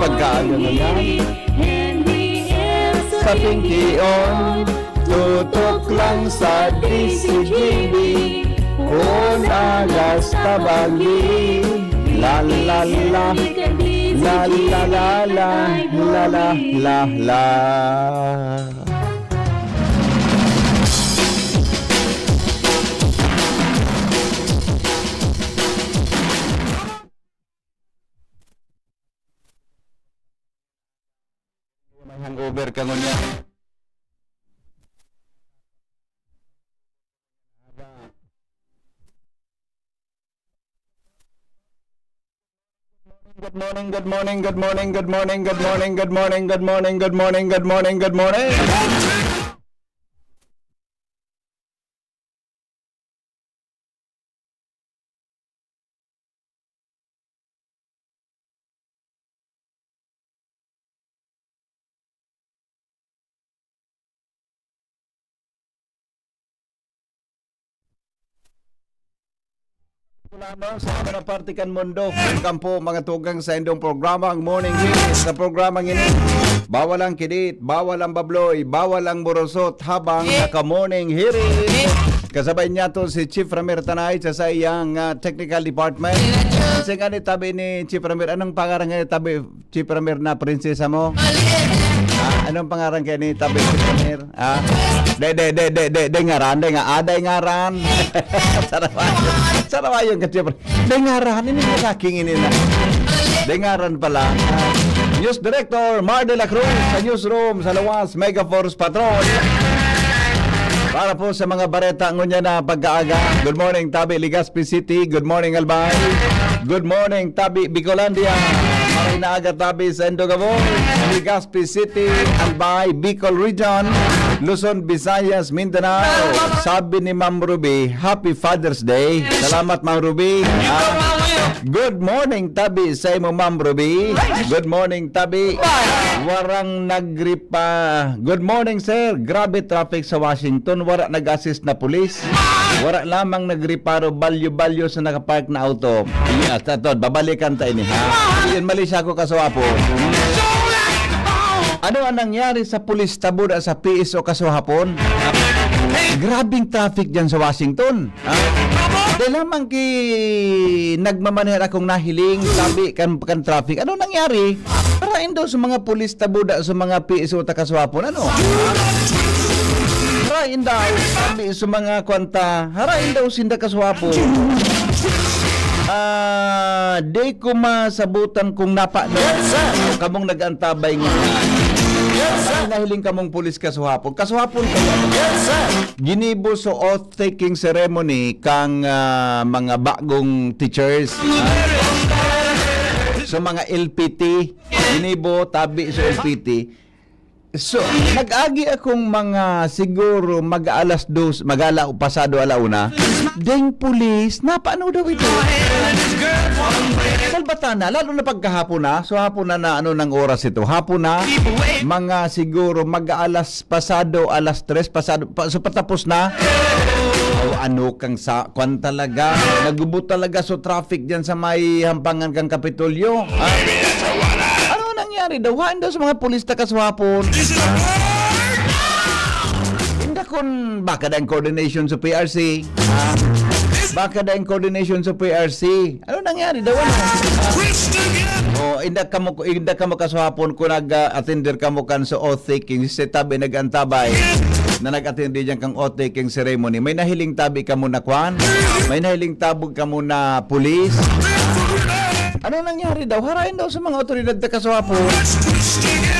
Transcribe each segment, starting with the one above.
pagkaano na yan. Sa Pinkion, tutok lang sa DCGB. Kung agas tabagi, la la la, la la la la, la la la la. May hangover ka ngunya. Good morning, good morning, good morning, good morning, good morning, good morning, good morning, good morning, good morning, good morning. Lamang sa mga partikan mundo, welcome po mga tugang sa indong programa ang Morning Hit. Sa programang ini, bawal ang kidit, bawal ang babloy, bawal ang borosot habang naka-morning hearing. Kasabay niya to si Chief Ramir Tanay sa iyang technical department. Kasi nga ni tabi ni Chief Ramir, anong pangarang nga ni tabi Chief Ramir na prinsesa mo? Anong pangarang kaya ni tabi Chief Ramir? De ngaran. Sarawayon ka Chief Ramir. De ngaran, ini mo kaking ini na. De ngaran pala. News Director Mar de la Cruz sa newsroom sa Lawas Mega Force Patrol. Para po sa mga bareta ngunya na pagkaaga. Good morning Tabi Legazpi City. Good morning Albay. Good morning Tabi Bicolandia. Maray na aga Tabi sa Indogabo, Legazpi City, Albay, Bicol Region, Luzon, Visayas, Mindanao. Sabi ni Ma'am Ruby, Happy Father's Day. Salamat Ma'am Ruby. Good morning Tabi sa imo Ma'am Ruby. Good morning Tabi. Warang nagripa. Good morning sir. Grabe traffic sa Washington. Wala nag-assist na pulis. Wala lamang nagriparo balyo-balyo sa nakapark na auto. Yes, ito, babalikan tayo ni ha. Yun, mali siya ako kasuwapo. Ano ang nangyari sa pulis tabuda sa PSO kasuhapon? Grabing traffic dyan sa Washington. Dahil lamang nagmamanher akong nahiling, sabi kan traffic. Ano nangyari? Parain daw sa mga pulis tabuda sa mga PSO takaswapon. Ano? Harain daw, sabi sa mga kwanta, harain daw sinda kaswapon. Di ko masabutan kung napa no. Kamong nag-antabay nga. Nahiling kamong pulis kasuhapon. Kasuhapon kayo. Ginibo sa oath-taking ceremony kang mga bagong teachers. So mga LPT. Ginibo, tabi sa LPT. So, nag-agi akong mga siguro mag-alas 2, mag-ala pasado alauna. Deng pulis, paano daw ito? Salbatana, lalo na pagkahapon na. So, hapon na ano ng oras ito. Hapon na, mga siguro mag-alas pasado, alas 3, pasado, so patapos na. Ano kang sa, kwan talaga, nagubot talaga so traffic dyan sa may hampangan kang Kapitolyo. Nangyari daw, haan daw sa mga pulis na kaswapon. Hindi kun baka dahil coordination sa PRC. Baka dahil coordination sa PRC. Ano nangyari daw? Hindi ka mo kaswapon kung nag-attender ka mo kan sa oath-taking. Si tabi nag-antabay na nag-attender dyan kang oath-taking ceremony. May nahiling tabi ka mo na kwan? May nahiling tabog ka mo na pulis? Ano nangyari daw? Harain daw sa mga otoridad na kaswapo.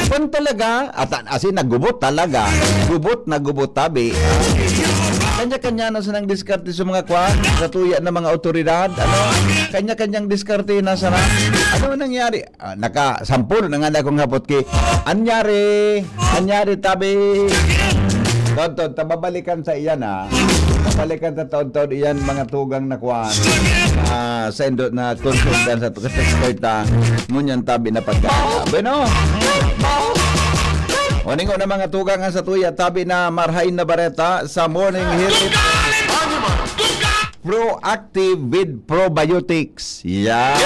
Kung talaga, at asin nagubot talaga. Nagubot tabi. Kanya-kanya na sa nang diskarte sa mga kwan, sa tuya ng mga otoridad. Ano? Kanya-kanyang diskarte na sa ano nangyari? Naka-sampul na nga akong hapot ki. Anyari tabi. Tonton, tababalikan sa iyan Babalikan sa taon-taon iyan mga tugang na kuwan. Sa indot na konsultan sa expert ngunyan tabi na pagka. Bueno. Waningo na mga tugang sa tuya tabi na marhain na bareta sa morning hearing. Proactive with probiotics. Yan.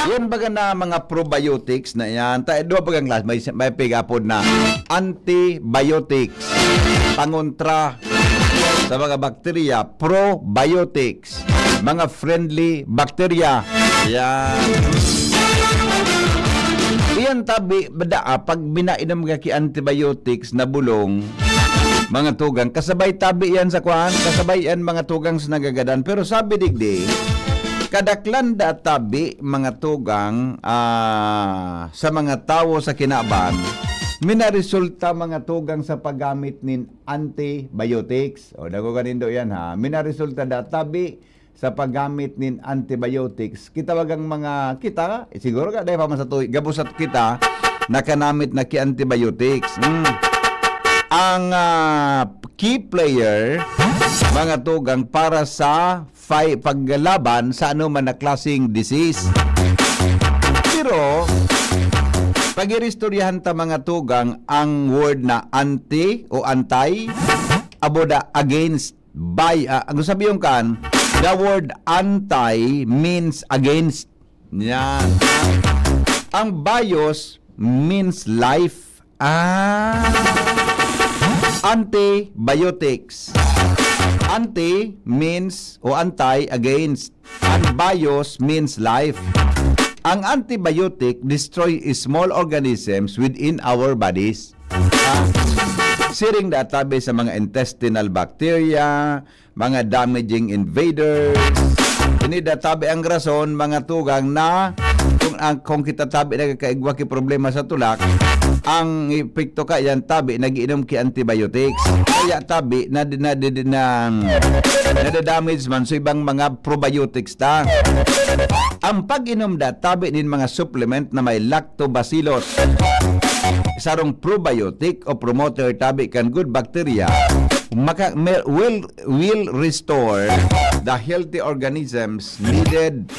Yan baga na mga probiotics na yan. Doon bagang class, may pigapod na antibiotics. Pangontra sa mga bakterya, probiotics. Mga friendly bakterya. Yan. Iyan tabi, pag binainom ka ki antibiotics na bulong, mga tugang, kasabay tabi yan sa kuhan, kasabay yan mga tugang sa nagagadan. Pero sabi digdi, kadaklan da tabi mga tugang sa mga tao sa kinaban, minaresulta mga tugang sa paggamit nin antibiotics. O dago kanindo yan ha. Minaresulta da tabi sa paggamit nin antibiotics. Kita wagang mga kita, siguro ka dahil pa man sa tuwi, gabusat kita nakanamit na ki antibiotics. Ang key player mga tugang para sa paglaban sa anuman na klaseng disease. Pero pag-iristoryahan ta mga tugang ang word na anti o anti aboda against by ang sabihin kan the word anti means against. Yan. Ang bios means life. Antibiotics. Anti means o anti against. And bios means life. Ang antibiotic destroy small organisms within our bodies. Siring databe sa mga intestinal bacteria, mga damaging invaders. Ini databe ang rason mga tugang na kung kita tabi nagkaigwa ki problema sa tulak, ang epekto ka yan tabi nagiinom ki antibiotics. Kaya tabi nadadamage man so ibang mga probiotics ta. Ang pag-inom da tabi din mga supplement na may lactobacillus. Sarong probiotic o promoter tabi kan good bacteria will restore the healthy organisms needed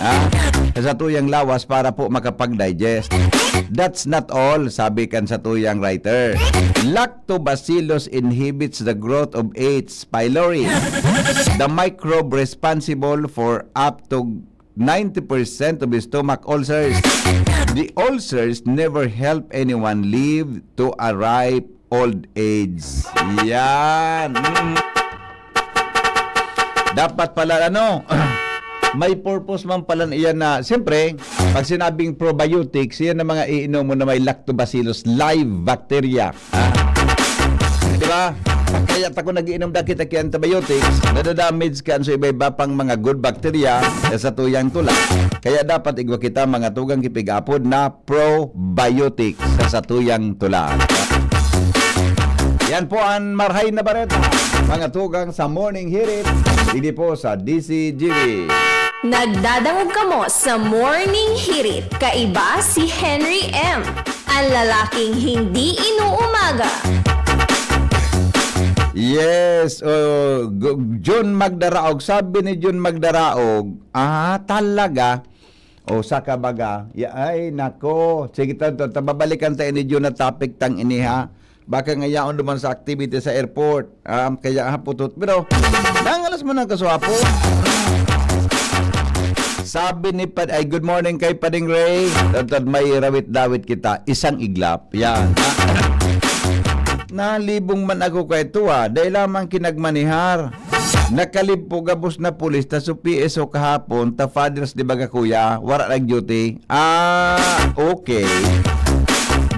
sa tuyang lawas para po makapag-digest. That's not all, sabi kan sa tuyang writer. Lactobacillus inhibits the growth of H. pylori, the microbe responsible for up to 90% of the stomach ulcers. The ulcers never help anyone live to a ripe old age. Yan. Dapat pala may purpose man pala iyan na, siyempre, pag sinabing probiotics, yan na mga iinom mo na may lactobacillus live bacteria. Di ba? Kaya ako nag-iinom da kita ki antibiotics, nadadamage ka sa iba-iba pang mga good bacteria sa tuyang tulak. Kaya dapat igwa kita mga tugang kipigapod na probiotics sa tuyang tulak. Yan po ang Marhay na Bareta, mga tugang sa Morning Hirit, hindi po sa DCGV. Nagdadangog kamo sa Morning Hirit, kaiba si Henry M., ang lalaking hindi inuumaga. Yes, John Magdaraog, sabi ni John Magdaraog, talaga, sa kabaga, ay nako, sige tababalikan tayo ni John na topic tang iniha. Baka ngayon naman sa activity sa airport. Kaya haputot. Pero, nangalas mo ng kaswapo. Sabi ni good morning kay Pading Ray. Tatad may rawit-dawit kita. Isang iglap. Yan. Nalibong man ako kay tuwa. Dahil lamang kinagmanihar. Nakalib po gabos na pulis. Ta so PSO kahapon. Ta fathers di baga kuya. Wara lang duty. Okay.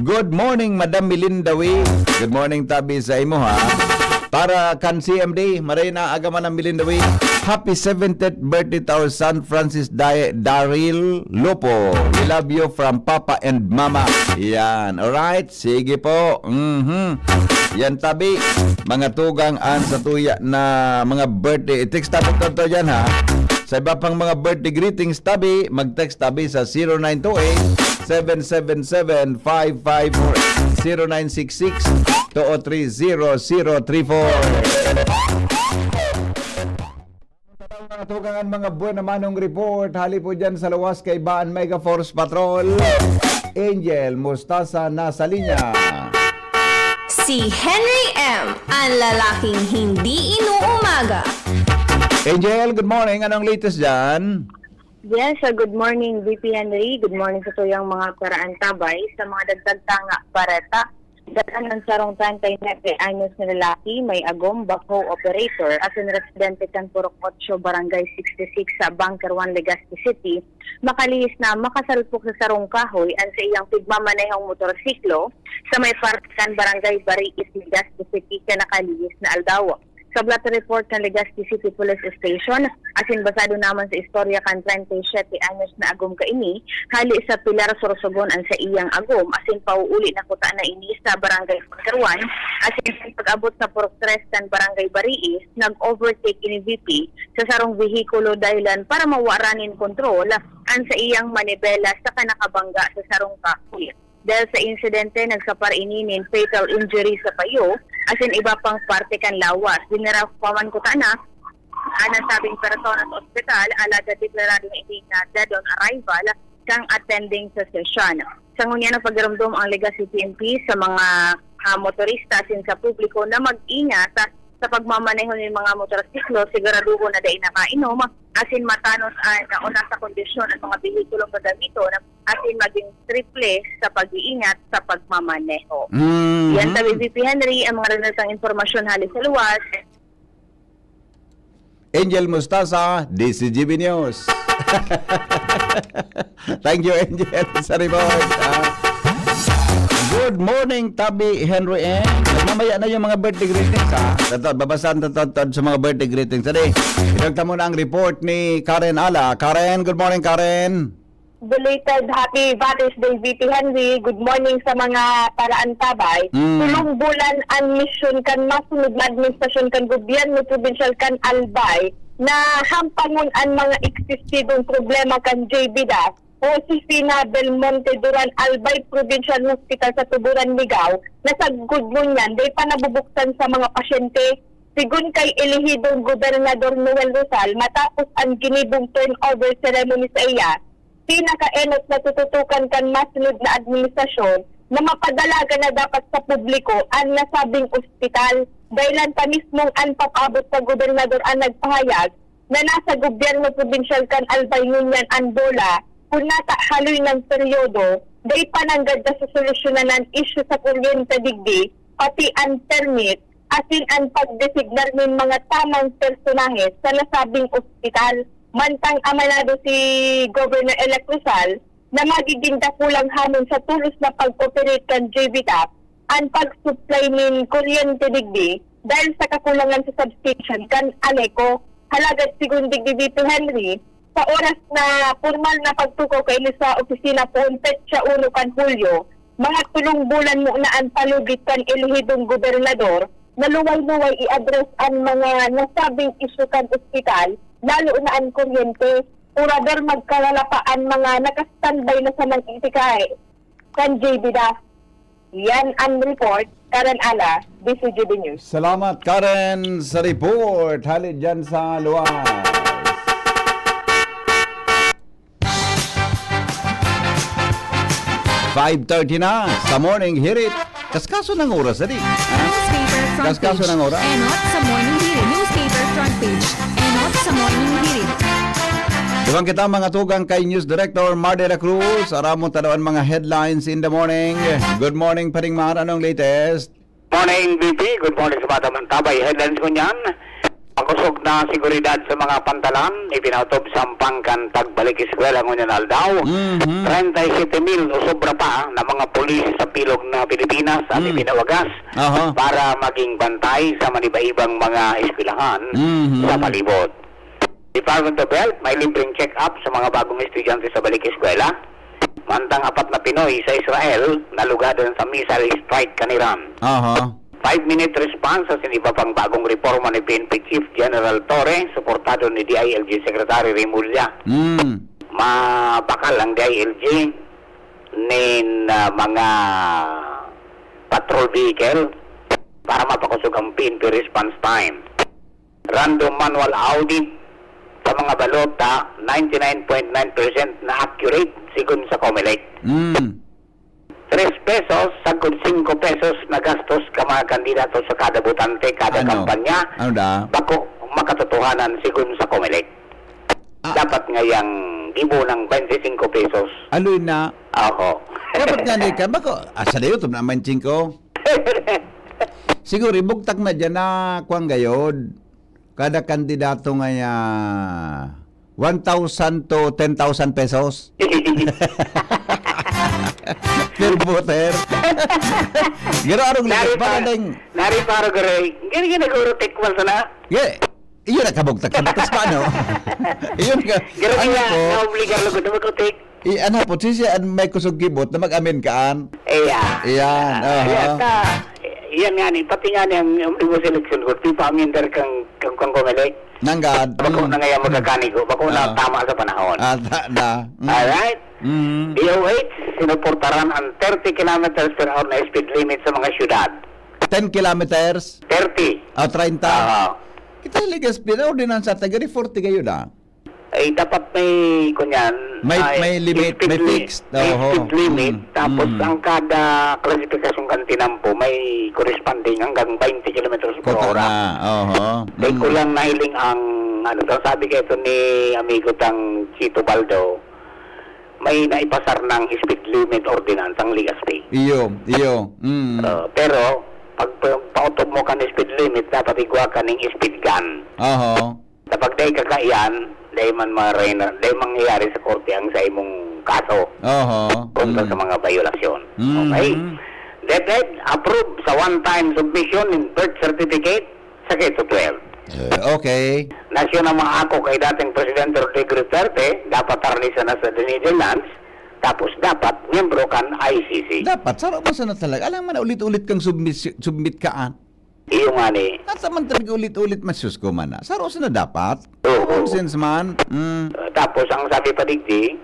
Good morning, Madam Milindawi. Good morning, tabi sa imo ha. Para kan CMD, maray na agaman ng Milindawi. Happy 70th birthday to our son, Francis Daryl Lopo. We love you from Papa and Mama. Yan, alright? Sige po. Yan tabi, mga tugang sa tuya na mga birthday. I-text tabi to dyan ha. Sa iba pang mga birthday greetings tabi, mag-text tabi sa 0928-777-554 0966-203-0034. Mga tugangan mga buwan naman ng report. Hali po dyan sa lawas kay Baan Mega Force Patrol. Angel Mustasa nasa linya. Si Henry M., ang lalaking hindi inuumaga. Angel, good morning. Anong latest dyan? Yes, good morning VP Henry. Good morning sa tuyang mga karaan tabay sa mga dagdag tanga pareta. Datan ng sarong 39 anyos na lalaki, may agom, backhoe operator, as in residente kan Purok 8, Barangay 66 sa Bunker 1, Legazpi City, makalihis na makasalpok sa sarong kahoy ang sa iyang pigmamanehong motorsiklo sa may partikan Barangay Bariis, Legazpi City, ka nakalihis na aldawa. Sa blotter report ng Legazpi City Police Station, asin basado naman sa istorya kan 37 anyos na agom kaini, hali sa Pilar Sorsogon ang sa iyang agom, asin pauuli na kuta na ini sa Barangay Pagkarwan, asin pag-abot sa Purok 3 kan Barangay Bariis, nag-overtake ini VP sa sarong vehikulo dahilan para mawaranin kontrol ang sa iyang manibela sa kanakabangga sa sarong kahoy. Dahil sa insidente, nagsapar ininin fatal injury sa payo, as in iba pang parte kan lawas. Dinaraw paman ko na, sabing persona sa ospital, alaga deklarado na hindi na dead on arrival, kang attending sa session. Sa ngunya ng pagramdom ang Legazpi PNP sa mga motorista sin sa publiko na mag-ingat sa pagmamaneho ng mga motorsiklo, siguraduho na dahil nakainom, asin matanos na una sa kondisyon ang mga bihikulong gadamito, asin maging triple sa pag-iingat sa pagmamaneho. Yan sa VP Henry, ang mga renatang informasyon halis sa luwas. Angel Mustasa, DCGB News. Thank you, Angel, sa report. Good morning, Tabi Henry M. Nagmamaya na yung mga birthday greetings, ha? Babasahan tatod sa mga birthday greetings. Sali, pinagta mo na ang report ni Karen Ala. Karen, good morning, Karen. Belated Happy Father's Day, VP Henry. Good morning sa mga paraan tabay. Tulong bulan ang misyon kan masunod na administrasyon kan gobyerno provincial kan Albay na hampangon ang mga eksistidong problema kan JBDA o si Fina Belmonte Duran Albay Provincial Hospital sa Tuburan, Ligao, na sa good mo niyan, day pa nabubuksan sa mga pasyente. Sigun kay elihidong Gobernador Noel Rosal, matapos ang ginibong turnover ceremony sa iya, pinaka-enot na tututukan kan masunod na administrasyon na mapadalaga na dapat sa publiko ang nasabing ospital. Dahilan pa mismong ang papabot sa Gobernador ang nagpahayag na nasa gobyerno provincial kan Albay ngunyan ang bola kung natahaloy ng peryodo, day pananggad na sa solusyonan ng issue sa kuryente digdi, pati ang permit, asin ang pagdesignar ng mga tamang personahe sa nasabing ospital. Mantang amanado si Governor-elect Rizal na magiging dakulang hamon sa tulos na pag-operate kan JVTAP ang pag-supply ng kuryente digdi dahil sa kakulangan sa substation kan Aleco. Halagat sigun digdi dito, Henry, sa oras na formal na pagtuko kay sa opisina po petsa 1 kan Hulyo, mga tulong bulan mo na ang palugit kan elihidong gobernador na luway-luway i-address ang mga nasabing isu kan ospital, lalo na ang kuryente, urador magkalala pa ang mga nakastandby na sa nag-itikay kan JBDA. Yan ang report, Karen Ala, DCGB News. Salamat, Karen, sa report. Halid dyan sa luwas. 5:30 na sa morning hirit. Kaskaso ng oras, Adi. Newspaper front Kaskaso page. ng oras. Enot sa morning hirit. Newspaper front page. Enot sa morning hirit. Diwan kita mga tugang kay News Director Mar de la Cruz. Aramon tanawan mga headlines in the morning. Good morning, Paring Mar. Anong latest? Morning, VP. Good morning sa mga tamantabay. Headlines ko niyan. Pakusog na seguridad sa mga pantalan. Ipinautob sampangkan pagbalik eskwela ngunyan aldaw. 37,000 o sobra pa na mga pulis sa pilog na Pilipinas at ipinawagas para maging bantay sa maniba-ibang mga eskwelahan sa palibot. Department of Health may libreng check-up sa mga bagong estudyante sa balik eskwela. Mantang 4 na Pinoy sa Israel nalugadan sa missile strike kaniran. 5-minute response sa iba pang bagong reforma ni PNP Chief General Torre, suportado ni DILG Secretary Remulla. Mabakal ang DILG nin mga patrol vehicle para mapakusog ang PNP response time. Random manual audit sa mga balota, 99.9% na accurate sigun sa COMELEC. 3 pesos, sagod 5 pesos na gastos ka mga kandidato sa kada butante, kada kampanya. Ano da? Bako makatotohanan sigun sa COMELEC. dapat ngayang gibo ng 25 pesos. Aloy na. Ako. Dapat nga ni ka. Bako, asa na yun, naman ko. Siguro, ibugtak na dyan na kuwang gayod. Kada kandidato nga 1,000 to 10,000 pesos. Per voter. Garo arong ligat para ding. Nari para gare. Gani ginaguro tikwal sana. Iyon na kabugtak ka. Tapos paano? Iyon ka. Garo Ano nga po? na obligar lugo na makutik. Ano po, siya may kusog gibot na mag-amin kaan. Iyan, Iyan nga ni, pati nga ni ang omnibus election ko, di pa aminter kang kumilik. Nanggad. Bako na ngayon magkakani ko, bako na tama sa panahon. Na. Alright? DOH, sinuportaran ang 30 kilometers per hour na speed limit sa mga syudad. 10 kilometers. 30. 30. Oo. Kita ligas speed ordinance sa tagari 40 kayo na. Ay dapat may kunyan May limit, may fixed. may speed limit, tapos Mm. ang kada klasifikasyon kang tinampo may corresponding hanggang 20 kilometers per Kota hora. na. Kaya ko lang nahiling ang ano daw sabi kayo ni amigo tang Chito Baldo, may naipasar ng speed limit ordinance ang Ligaspi. Iyo. Pero pag pautob mo ka ng speed limit, dapat igwa ka ng speed gun. Kapag day kakaiyan, day man mangyayari sa korte ang sa imong kaso kontra sa mga violasyon. Okay? That approve sa one-time submission in birth certificate sa Keto 12. Okay. Nasyon ang mga ako kay dating Presidente Rodrigo Duterte, dapat tarnisa na sa The Netherlands, tapos dapat miyembro kan ICC. Dapat, sarap mo sana talaga. Alam mo na ulit-ulit kang submit kaan. Iyo nga ni. Nasa man talaga ulit-ulit masus ko man na. Sarap na dapat. Oo. Since man. Tapos ang sabi pa digdi,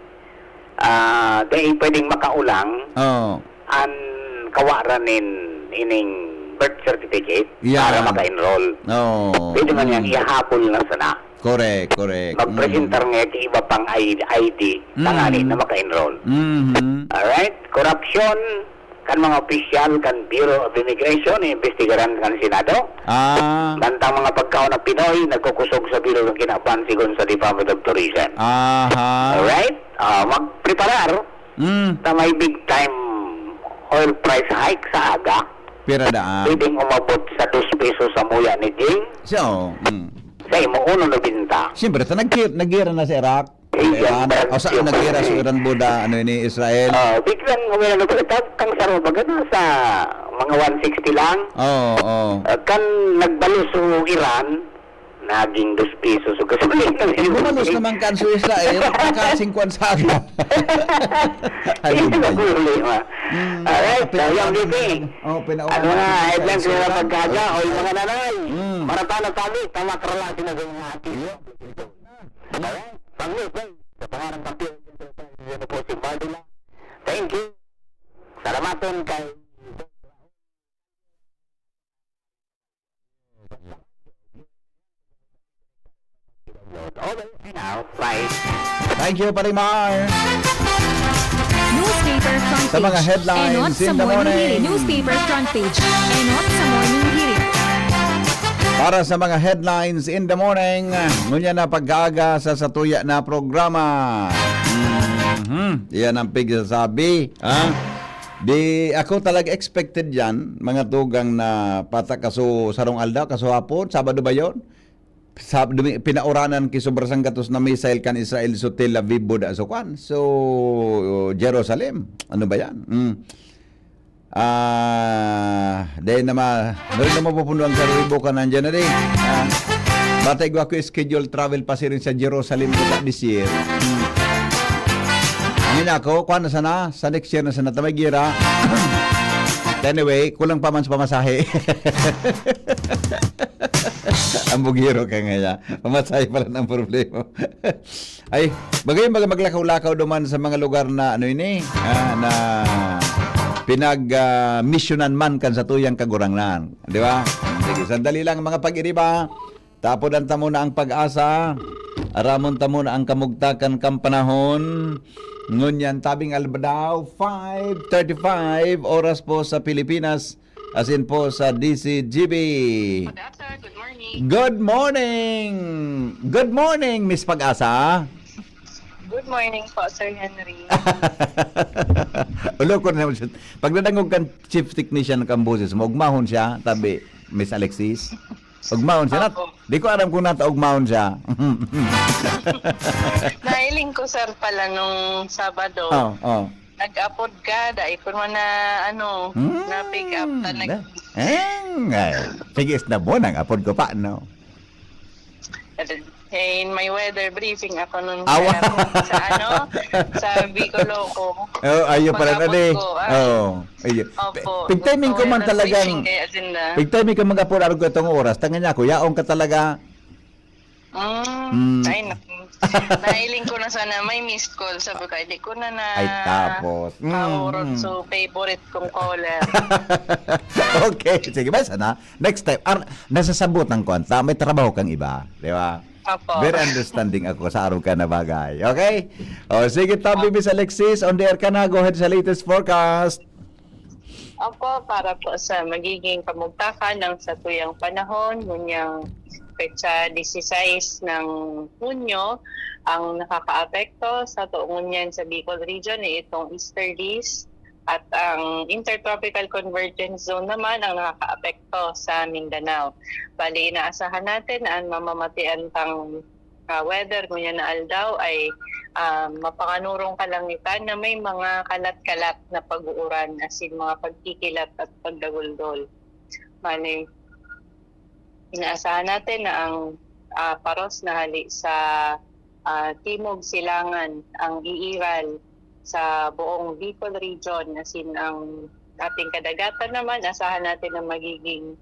dahil pwedeng makaulang ang kawaranin ining birth certificate para maka-enroll. Pwede man yan ihahabol na sana. Correct. Magpresentar nga yung iba pang ID tanganin na maka-enroll. Alright? Corruption kan mga opisyal kan Bureau of Immigration iimbestigaran kan Senado. Bantang mga pagkaon na Pinoy nagkukusog sa Bureau ng Kinapansigon sa Department of Tourism. Alright? Magpreparar na may big time oil price hike sa aga. Pira daan. Pwedeng umabot sa 2 pesos sa muya ni Jing. So, Sa imo uno na binta. siyempre, nagira na sa Iraq. Iran. O saan nagira sa Iran, Buda, ni Israel? Biglang umila na kang saro baga na sa mga 160 lang. Kan nagbalo sa Iran, naging 2 pesos. So, kasi Bumalos naman kan sa Israel, nakasingkwan sa aga. Ayun ba yun? Alright, yung dito ano nga, headlines nila pagkaga, o yung mga nanay, para tabi, tama karalasi na sa mga hati. Alright, pangit, sa pangarang kapil, yun po si Bardula. Thank you. Salamaton kay Thank you, Parimar. Newspaper front page. Sa mga headlines Enot sa in the morning. Hirit. Newspaper front page. Enot sa morning hirit. Para sa mga headlines in the morning, ngunya na pag-aga sa satuya na programa. Yan ang pigsasabi. Di ako talaga expected yan, mga tugang na patakaso sarong aldaw, kaso hapon, Sabado ba yun? Pinauranan ki sobrang gatos na missile kan Israel so Tel Aviv buda so kwan. So Jerusalem. Ano ba yan? Dahil naman mapupuno ang karibo ka nandiyan na rin. Batay ko ako schedule travel pa rin sa Jerusalem buda this year. Ngayon ako, kuha na sana, sa next year na sana tamay gira. Anyway, kulang pa man sa pamasahe. Ang bugiro ka nga pamasahe pala ng problema. Ay, bagay maglakaw-lakaw duman sa mga lugar na ano ini, na pinag-missionan man kan sa tuyang kagurangnan. Di ba? Sige, sandali lang mga pag-iriba. Tapodan ta muna ang pag-asa. Aramon ta muna ang kamugtakan kang panahon. Ngunyan tabing albadaw 5:35 oras po sa Pilipinas, as in po sa DCGB. Good morning. Good morning. Good morning, Miss Pag-asa. Good morning po, Sir Henry. Ulo ko na siya. Pag nadangog kang chief technician kang boses mo, ugmahon siya, tabi, Miss Alexis. Ugmahon siya. Opo. Di ko alam kung nata ugmahon siya. Nailing ko, sir, pala nung Sabado. Oh. Nag-upload ka, daipon mo na, na-pick up. Sige, na mo, nang-upload ko pa, no? In my weather briefing ako nun Awa. sa sa Bicoloco. Oh, ayun pala na Pag-upload di. ko, Oo. Ayun. Opo. Pigtiming ko man Weather talagang, briefing kay agenda. pigtiming ko mag-upload ako itong oras. Tanga niya ko, yaong ka talaga. Ay, naku. Nailing ko na sana may missed call. Sabi ko, hindi ko na Ay, tapos. Kaurot so favorite kong caller. Okay, sige ba sana? Next time, nasasabot ng konta, may trabaho kang iba. Di ba? Opo. Very understanding ako sa araw ka na bagay. Okay? O, sige, tabi, Miss Alexis. On the air ka na. Go ahead sa latest forecast. Opo, para po sa magiging kamugtakan ng satuyang panahon, ngunyang petsa 16 ng Hunyo, ang nakakaapekto sa tuungan sa Bicol region ay itong easterlies at ang intertropical convergence zone naman ang nakakaapekto sa Mindanao. Bali, inaasahan natin na ang mamamatian pang weather ngunyan na aldaw ay mapanganurong kalangitan na may mga kalat-kalat na pag-uuran as in mga pagkikilat at pagdaguldol. Bali, inaasahan natin na ang paros na hali sa Timog Silangan ang iiral sa buong Bicol region, as in ang ating kadagatan naman, asahan natin na magiging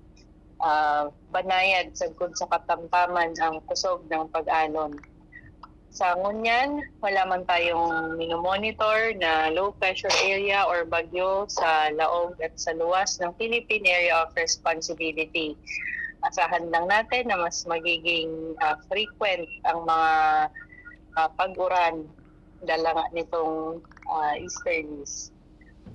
banayad sagkod sa katamtaman ang kusog ng pag-alon. Sa ngunyan, wala man tayong minomonitor na low pressure area or bagyo sa laog at sa luwas ng Philippine Area of Responsibility. Asahan lang natin na mas magiging frequent ang mga pag-uran dala nga nitong easterlies.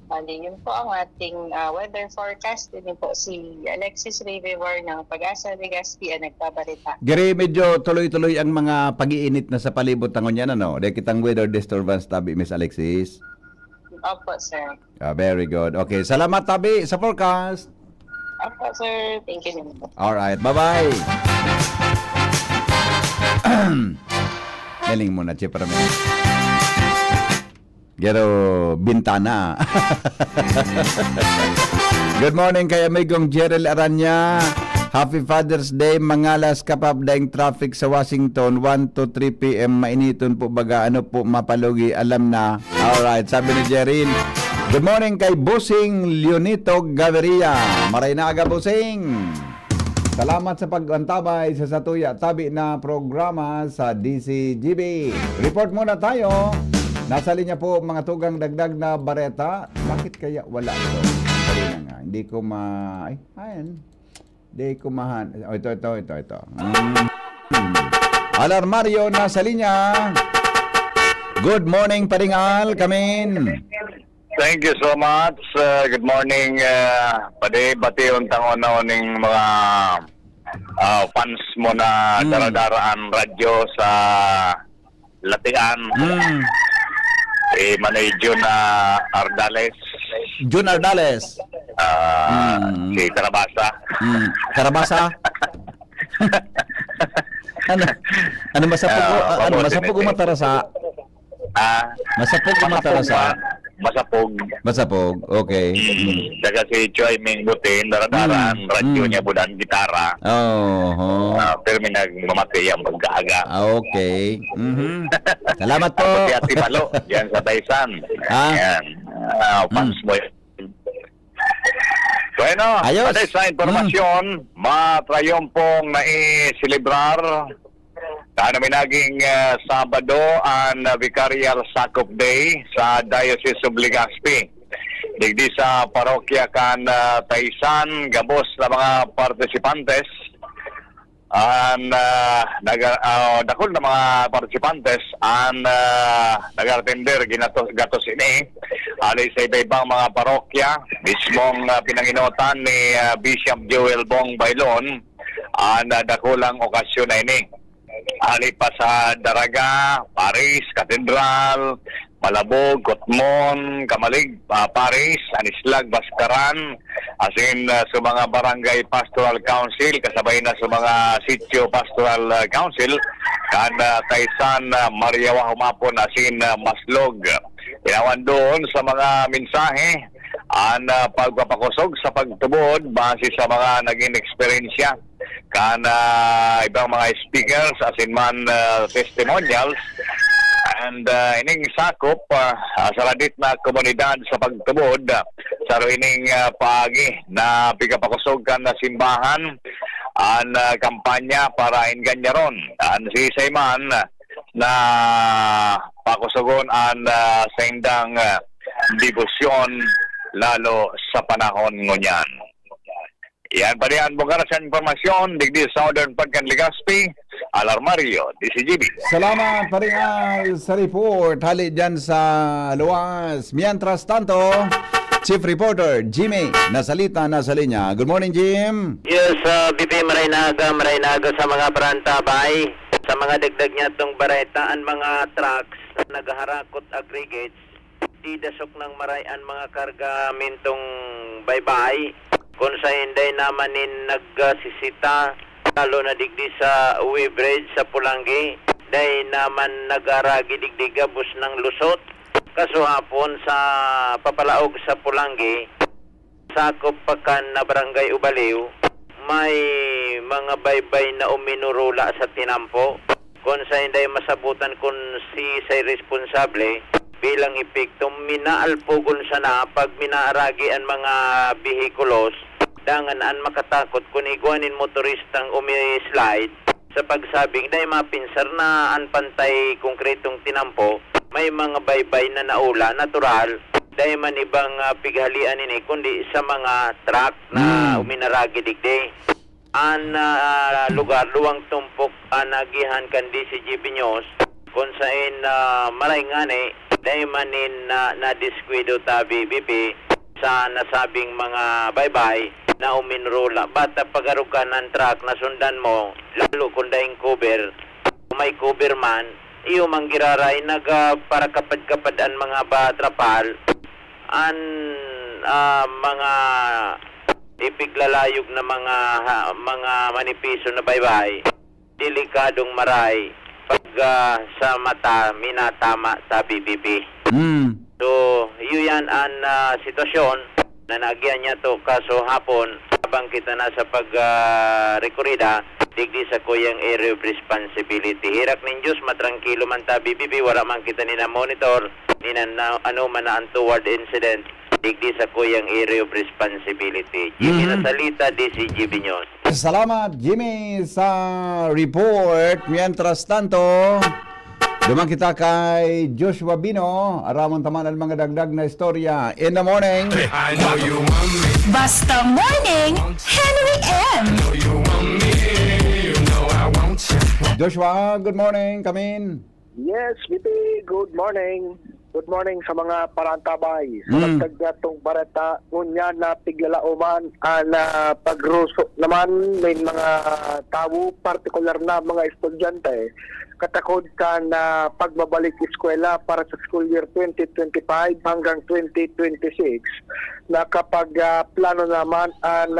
Bali, yun po ang ating weather forecast. Yun po si Alexis Rivivor ng Pag-asa Legazpi ang nagbabalita. Gary, medyo tuloy-tuloy ang mga pag-iinit na sa palibot ng yan, ano? Dahil kitang weather disturbance, tabi, Miss Alexis. Opo, sir. Very good. Okay, salamat, tabi, sa forecast. Opo, sir. Thank you naman po. Alright, bye-bye. Galing mo na, Chipra. Pero bintana. Good morning kay amigong Jerel Aranya. Happy Father's Day. Mangalas kapab daing traffic sa Washington 1 to 3 p.m. Mainiton po baga. Ano po mapalugi. Alam na. Alright, sabi ni Jeril. Good morning kay Busing Leonito Gaviria. Maray na aga, Busing. Salamat sa pag-antabay sa Satuya Tabi na programa sa DCGB. Report muna tayo. Nasa linya po mga tugang dagdag na bareta. Bakit kaya wala ito? Dali na nga. Hindi ko ayan. Hindi ko ito. Alarmario nasa linya. Good morning, Paringal. Kamin. Thank you so much. Good morning. Bati untangon na uning mga fans mo na daradaraan radyo sa Latian. Si Manoy Jun Ardales. Jun Ardales. Si Karabasa. Karabasa? Ano masapog masapog umatarasa? Masapog umatarasa. Masapog, okay. Daga si Choi Ming Butin, daradaraan, radyo niya budan, gitara. Pero may nagmamati ang pagkaaga. Okay. Salamat po. Si Ati Malo, yan sa Taysan. Yan. Fans mo yan. So, ayos. Pati sa informasyon, matrayompong naisilibrar namin naging Sabado ang Vicarial Sakop Day sa Diocese of Legazpi. Digdi sa parokya kan Taysan, gabos na mga partisipantes. Dakol na mga partisipantes ang nag-attender gatos ini alay sa iba-ibang mga parokya. Mismong pinanginotan ni Bishop Joel Bong Bailon ang dakulang okasyon na ini. ali pa sa Daraga, Paris, Katedral, Malabog, Kotmon, Kamalig, Paris, Anislag, Baskaran, asin sa mga barangay pastoral council, kasabay na sa mga sitio pastoral council, kan Taysan, Mariawa Humapon, asin Maslog. Inawan doon sa mga mensahe ang pagpapakusog sa pagtubod base sa mga naging eksperyensya kan ibang mga speakers asin man testimonials and ining sakop sa radit na komunidad sa pagtubod sa ining paagi na pigapakusog kan na simbahan ang kampanya para inganyaron ang sisayman na pakusugon ang sa indang debosyon lalo sa panahon ngunyan. Yan pa riyan bukas sa informasyon digdi Southern Pagkan Legazpi, Alarmario, DCGB. Salamat paringal sa report. Hali dyan sa luwas. Mientras tanto, Chief Reporter Jimmy nasalita na sa linya. Good morning, Jim. Yes, BP Maraynaga sa mga barantabay. Sa mga dagdag niya itong bareta, ang mga trucks naghaharakot aggregates, didasok ng marayan mga kargamintong baybay. Kung sa hindi naman nagsisita, lalo na digdi sa Uwi Bridge sa Pulangi, dahil naman nagaragi digdigabos ng lusot. Kaso hapon sa papalaog sa Pulangi, sakop pakan na barangay Ubaliw, may mga baybay na uminurula sa tinampo. Kung sa hindi masabutan kung si say responsable, bilang epekto, minaalpugon sa na pag minaaragi ang mga bihikulos, dangan an makatakot kung iguanin motoristang umi-slide sa pagsabing dahil mapinsar na ang pantay konkretong tinampo, may mga baybay na naula, natural, dahil man ibang pighalian ini, kundi sa mga truck na uminaragi digdi. Ang lugar, luwang tumpok, nagihan kan DCGB News, kung saan maray nga ni, dahil manin na-disquido ta BBP sa nasabing mga baybay na uminrola. Bata pagarukan ng truck na sundan mo, lalo kung daing cover, kung may cover man, iyo manggiraray para kapad-kapad ang mga batrapal, ang mga ipiglalayog na mga manipiso na baybay, delikadong maray pag sa mata minatama sa BBP. So, yun ang sitwasyon na nagyan niya to kaso hapon habang kita na sa pag-rekorida digdi sa kuyang area of responsibility. Hirak nin Diyos, matrangkilo man ta BBP, wala man kita nina monitor, nina ano man na untoward incident digdi sa kuyang area of responsibility. Jimmy Nasalita, DCGB News. Salamat, Jimmy, sa report. Mientras tanto, duman kita kay Joshua Bino. Aramon taman ang mga dagdag na istorya. In the morning. I know you want me. Basta Morning, Henry M. Know you want me. You know I want you. Joshua, good morning. Come in. Yes, VP, good morning. Good morning sa mga parantabay. Sa nagtagatong bareta, ngunya na piglalauman na pagruso naman may mga tao, partikular na mga estudyante, katakod ka na pagbabalik eskwela para sa school year 2025 hanggang 2026 na kapag plano naman ang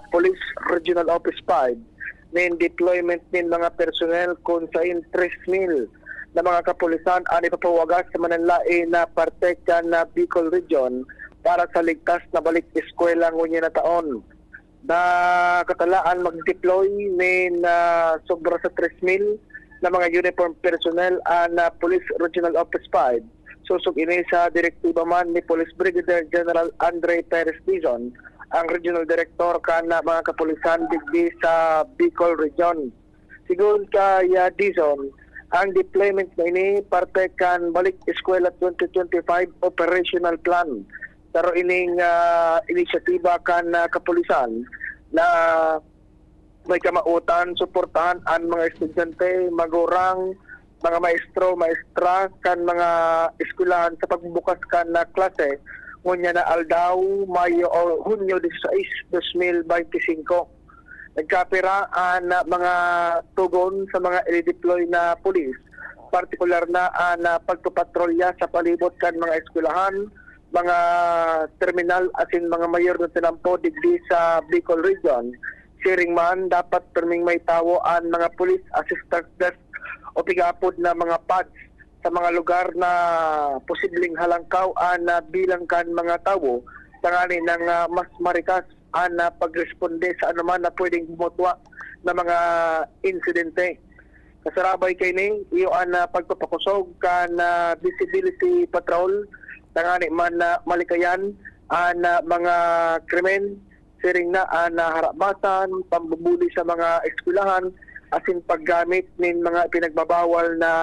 Police Regional Office 5 may deployment ng mga personnel kung sa 3,000 na mga kapulisan ang ipapawagas sa mananlain na parte na Bicol Region para sa ligtas na balik eskwela ngunya na taon. Na katalaan mag-deploy ng sobra sa 3,000 na mga uniform personnel na Police Regional Office 5. Susog ini sa direktiba man ni Police Brigadier General Andre Perez Dizon, ang Regional Director kana mga kapulisan digdi sa Bicol Region. Sigun kay Dizon, ang deployment na ini parte kan balik eskwela 2025 operational plan. Pero ining inisyatiba kan kapulisan na may kamautan, suportahan ang mga estudyante, magurang, mga maestro, maestra, kan mga eskwelahan sa pagbubukas kan na klase ngunya na aldaw, Mayo o Hunyo 16, 2025. nagkapiraan na mga tugon sa mga i-deploy na pulis, partikular na pagpapatrolya sa palibot kan mga eskwelahan, mga terminal asin mga mayor ng tinampo digdi sa Bicol Region. Sharing man dapat perming may tawo ang mga police assistance desk o pigapod na mga pads sa mga lugar na posibleng halangkaw na bilang kan mga tawo tangani ng mas marikas na pagresponde sa anuman na pwedeng bumutwa na mga insidente. Kasarabay kay ni iyo ang pagpapakusog kan visibility patrol tangani man na malikayan na mga krimen siring na harabasan, pambubuli sa mga eskwelahan asin paggamit nin mga pinagbabawal na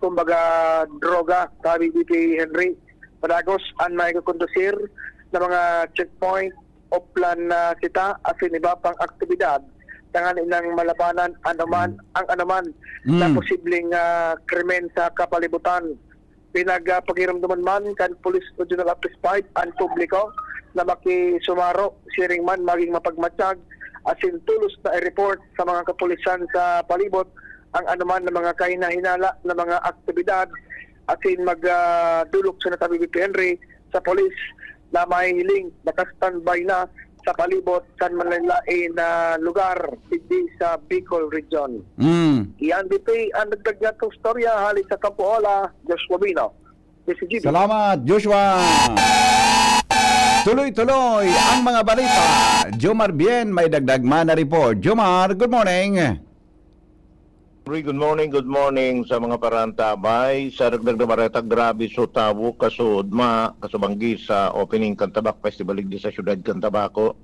kumbaga droga sabi BP Henry padagos ang may kondusir na mga checkpoint o plan na sita asin iba pang aktibidad tangani ng malabanan ang anuman na posibleng krimen sa kapalibutan. Pinagpagiramdaman man kan Police Regional Office 5 ang publiko na makisumaro siring man maging mapagmatsyag asin tulos na i-report sa mga kapulisan sa palibot ang anuman na mga kahinahinala na mga aktibidad asin magdulok sa natabi BP Henry sa police na may hiling naka-standby na sa palibot sa manlain na lugar hindi sa Bicol Region. Iyan BP ang nagdag nga itong storya halit sa Campohola, Joshua Bino. PCGB. Salamat, Joshua. Tuloy-tuloy ang mga balita. Jomar Bien, may dagdag man na report. Jomar, good morning. Good morning sa mga parantabay. Sa dagdag na baretag grabe so tawo kasubanggi sa opening Cantabak Festival di sa siyudad Cantabaco,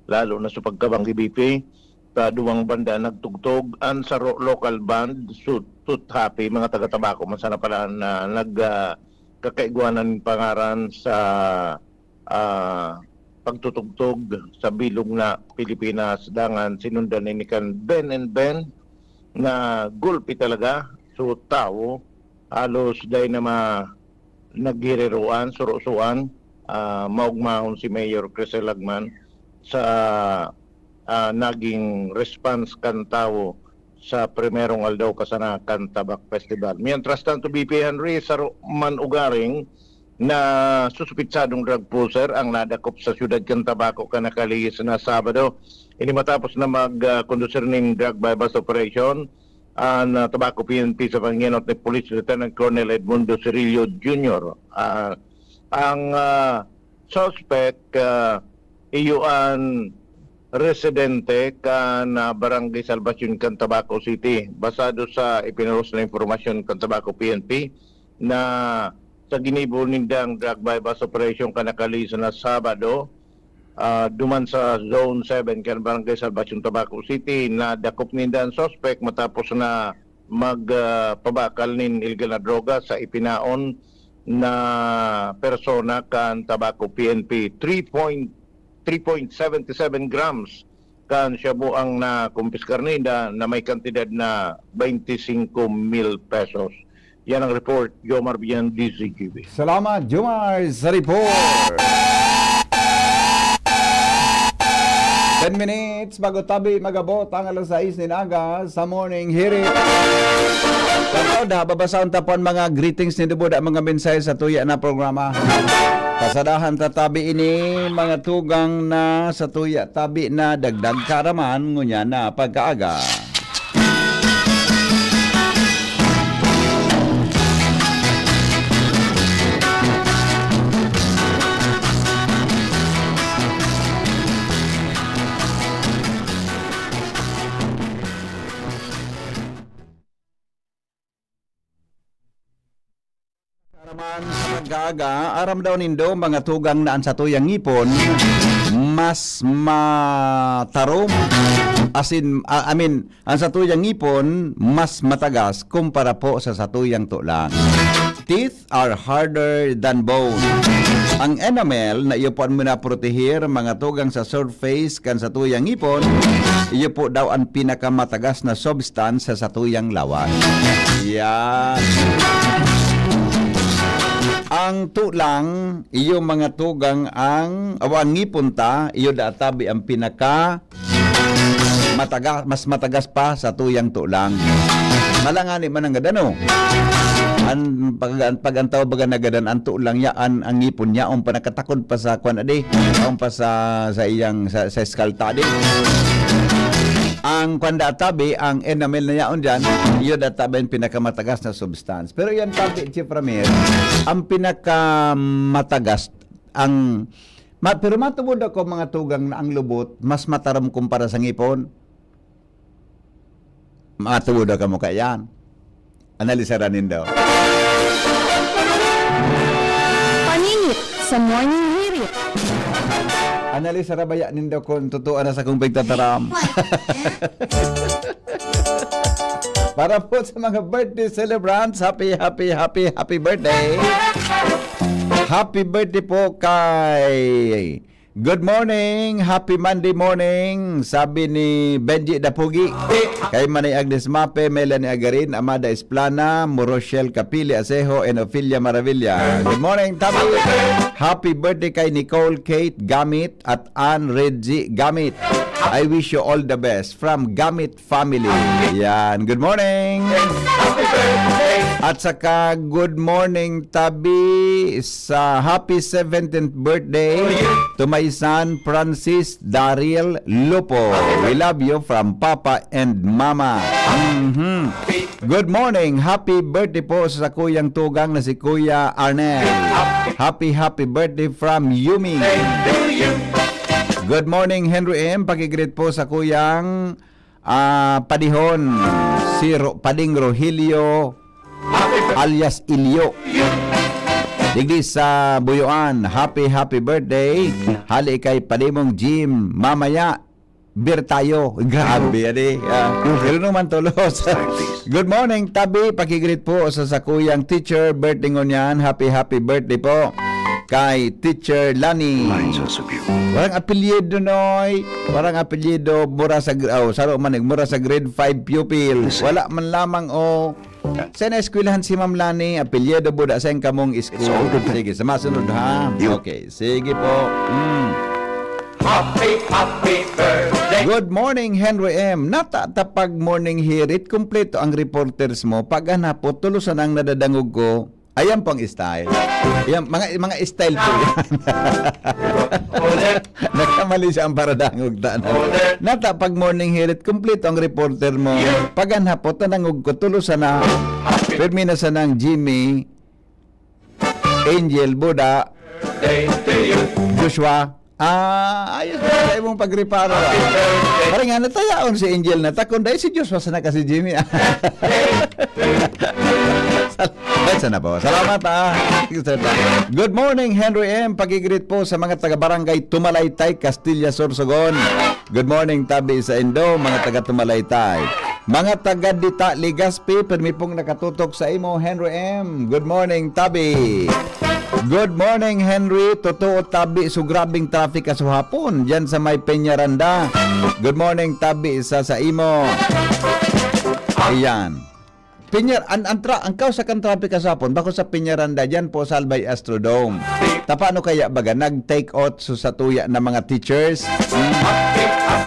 lalo na sa pagkabanggi BP. Kaduwang banda nagtugtog ang sa local band Tut Happy mga taga Tabaco man sana pala na nagkakaigwanan pangaran sa pagtutugtog sa bilog na Pilipinas dangan sinundan ni kan Ben and Ben na gulpi talaga so tao halos day na naghiriruan surusuan maugmahon si Mayor Crisel Lagman sa naging response kan tao sa primerong aldaw kasana Cantabak Festival. Mientras tanto BP Henry sa manugaring na suspitsadong drug pusher ang nadakop sa siyudad Cantabaco kanakalihis na Sabado. Ini matapos na mag-conducer ng drug bypass operation ang Tabaco PNP sa panginot ni Police Lieutenant Colonel Edmundo Cirillo Jr. Ang suspect iyuan residente na Barangay Salvacion, Cantabaco City. Basado sa ipinaros na informasyon Cantabaco PNP na sa ginibo nindang drug bypass operation kanakali sa Sabado, duman sa Zone 7 kan Barangay Salvacion, Tabaco City na dakop nindang suspect matapos na magpabakal nin illegal na droga sa ipinaon na persona kan Tabaco PNP. 3.77 grams kan siya buang na kumpiskar ninda na may kantidad na 25,000 pesos. Yan ang report, Jomar Bien, DCGB. Salamat, Jomar, sa report. 10 minutes bago tabi magabot ang alas 6 ninaga sa morning hearing. Katoda, babasaon tapon mga greetings ni Dubod at mga mensahe sa tuya na programa. Kasadahan tatabi ini mga tugang na sa tuya tabi na dagdag karaman ngunya na pagkaaga. Karaman sa pagkaaga, aram daw nindo mga tugang naan sa tuyang ngipon mas matarom ang sa tuyang ngipon mas matagas kumpara po sa satuyang tulang. Teeth are harder than bone. Ang enamel na iyo po ang minaprotehir mga tugang sa surface kan sa tuyang ngipon, iyo po daw ang pinakamatagas na substance sa tuyang lawas. Yan. Ang tulang, iyo mga tugang ang ngipon ta, iyo databi ang pinaka mas matagas pa sa tuyang tulang. Malangani man ang gadano. Pagantaw baga nagadan ang tulang ya ang ngipon niya pa nakatakod pa sa kwan adi, pa sa iyang sa skalta adi. Ang kwanda tabi, ang enamel na yaon dyan, yun tabi ang pinakamatagas na substance. Pero yan tabi, Chief Ramir, ang pinakamatagas, pero matubod ako mga tugang na ang lubot, mas mataram kumpara sa ngipon. Matubod ako mo kayan. Analisaranin daw. Paninit sa Morning Hirit. Analisa rabaya nindo kung totoo na sa kong pagtataram. Para po sa mga birthday celebrants, happy birthday. Happy birthday po kay Good morning, happy Monday morning. Sabi ni Benji Dapugi, kay Manay Agnes Mape, Melanie Agarin, Amada Esplana, Morochel Capili Asejo, and Ophelia Maravilla. Good morning, Tabi. Happy birthday kay Nicole Kate Gamit at Ann Reggie Gamit. I wish you all the best from Gamit family. Yan, good morning. At saka good morning Tabi sa happy 17th birthday to my son Francis Daryl Lupo. We love you from Papa and Mama. Good morning, happy birthday po sa kuyang tugang na si Kuya Arnel. Happy birthday from Yumi. Good morning Henry M. Pakigreet po sa kuyang Padihon, si Pading Rogelio alias Ilyo. Digdi sa Buyuan, happy birthday. Hali kay Padimong Jim, mamaya beer tayo. Grabe yan pero naman tulos. Good morning Tabi, pakigreet po sa sakuyang teacher, birthday ngunyan. Happy birthday po kay Teacher Lani. Parang apelyido noy, parang apelyido mura sa mura sa grade 5 pupil. Wala man lamang sa eskwelahan si Ma'am Lani, apelyido buda sa kamong school. Sige, sa masunod ha. Okay, sige po. Happy birthday. Good morning, Henry M. Natatapag morning hirit, kumpleto ang reporters mo. Pag hanapot, tulusan ang nadadangog ko. Ayan pang style. Ayan, mga style po yan. Nagkamali siya ang paradangog. Natapag morning hirit, kumpleto ang reporter mo. Pag hanapot, nadangog ko, tulusan na. Permina sa ng Jimmy, Angel, Buda, Joshua. Ayos mo sa imong pagreparo. Parang nga natayaon si Angel na takon dahil si Joshua sana kasi Jimmy. Sana po. Salamat Good morning Henry M. Pagigreet po sa mga taga-barangay Tumalaytay, Castilla, Sorsogon. Good morning Tabi sa Indo, mga taga-Tumalaytay. Mga taga-Dita, Ligaspi, permi pong nakatutok sa imo Henry M. Good morning Tabi. Good morning Henry. Totoo Tabi, so grabing traffic sa hapon diyan sa may Peñaranda. Good morning Tabi sa imo. Ayan. Ang kausa kan traffic kasapon bako sa Peñaranda diyan po sa Albay Astrodome. Tapano kaya baga nag-take out sa tuya na mga teachers?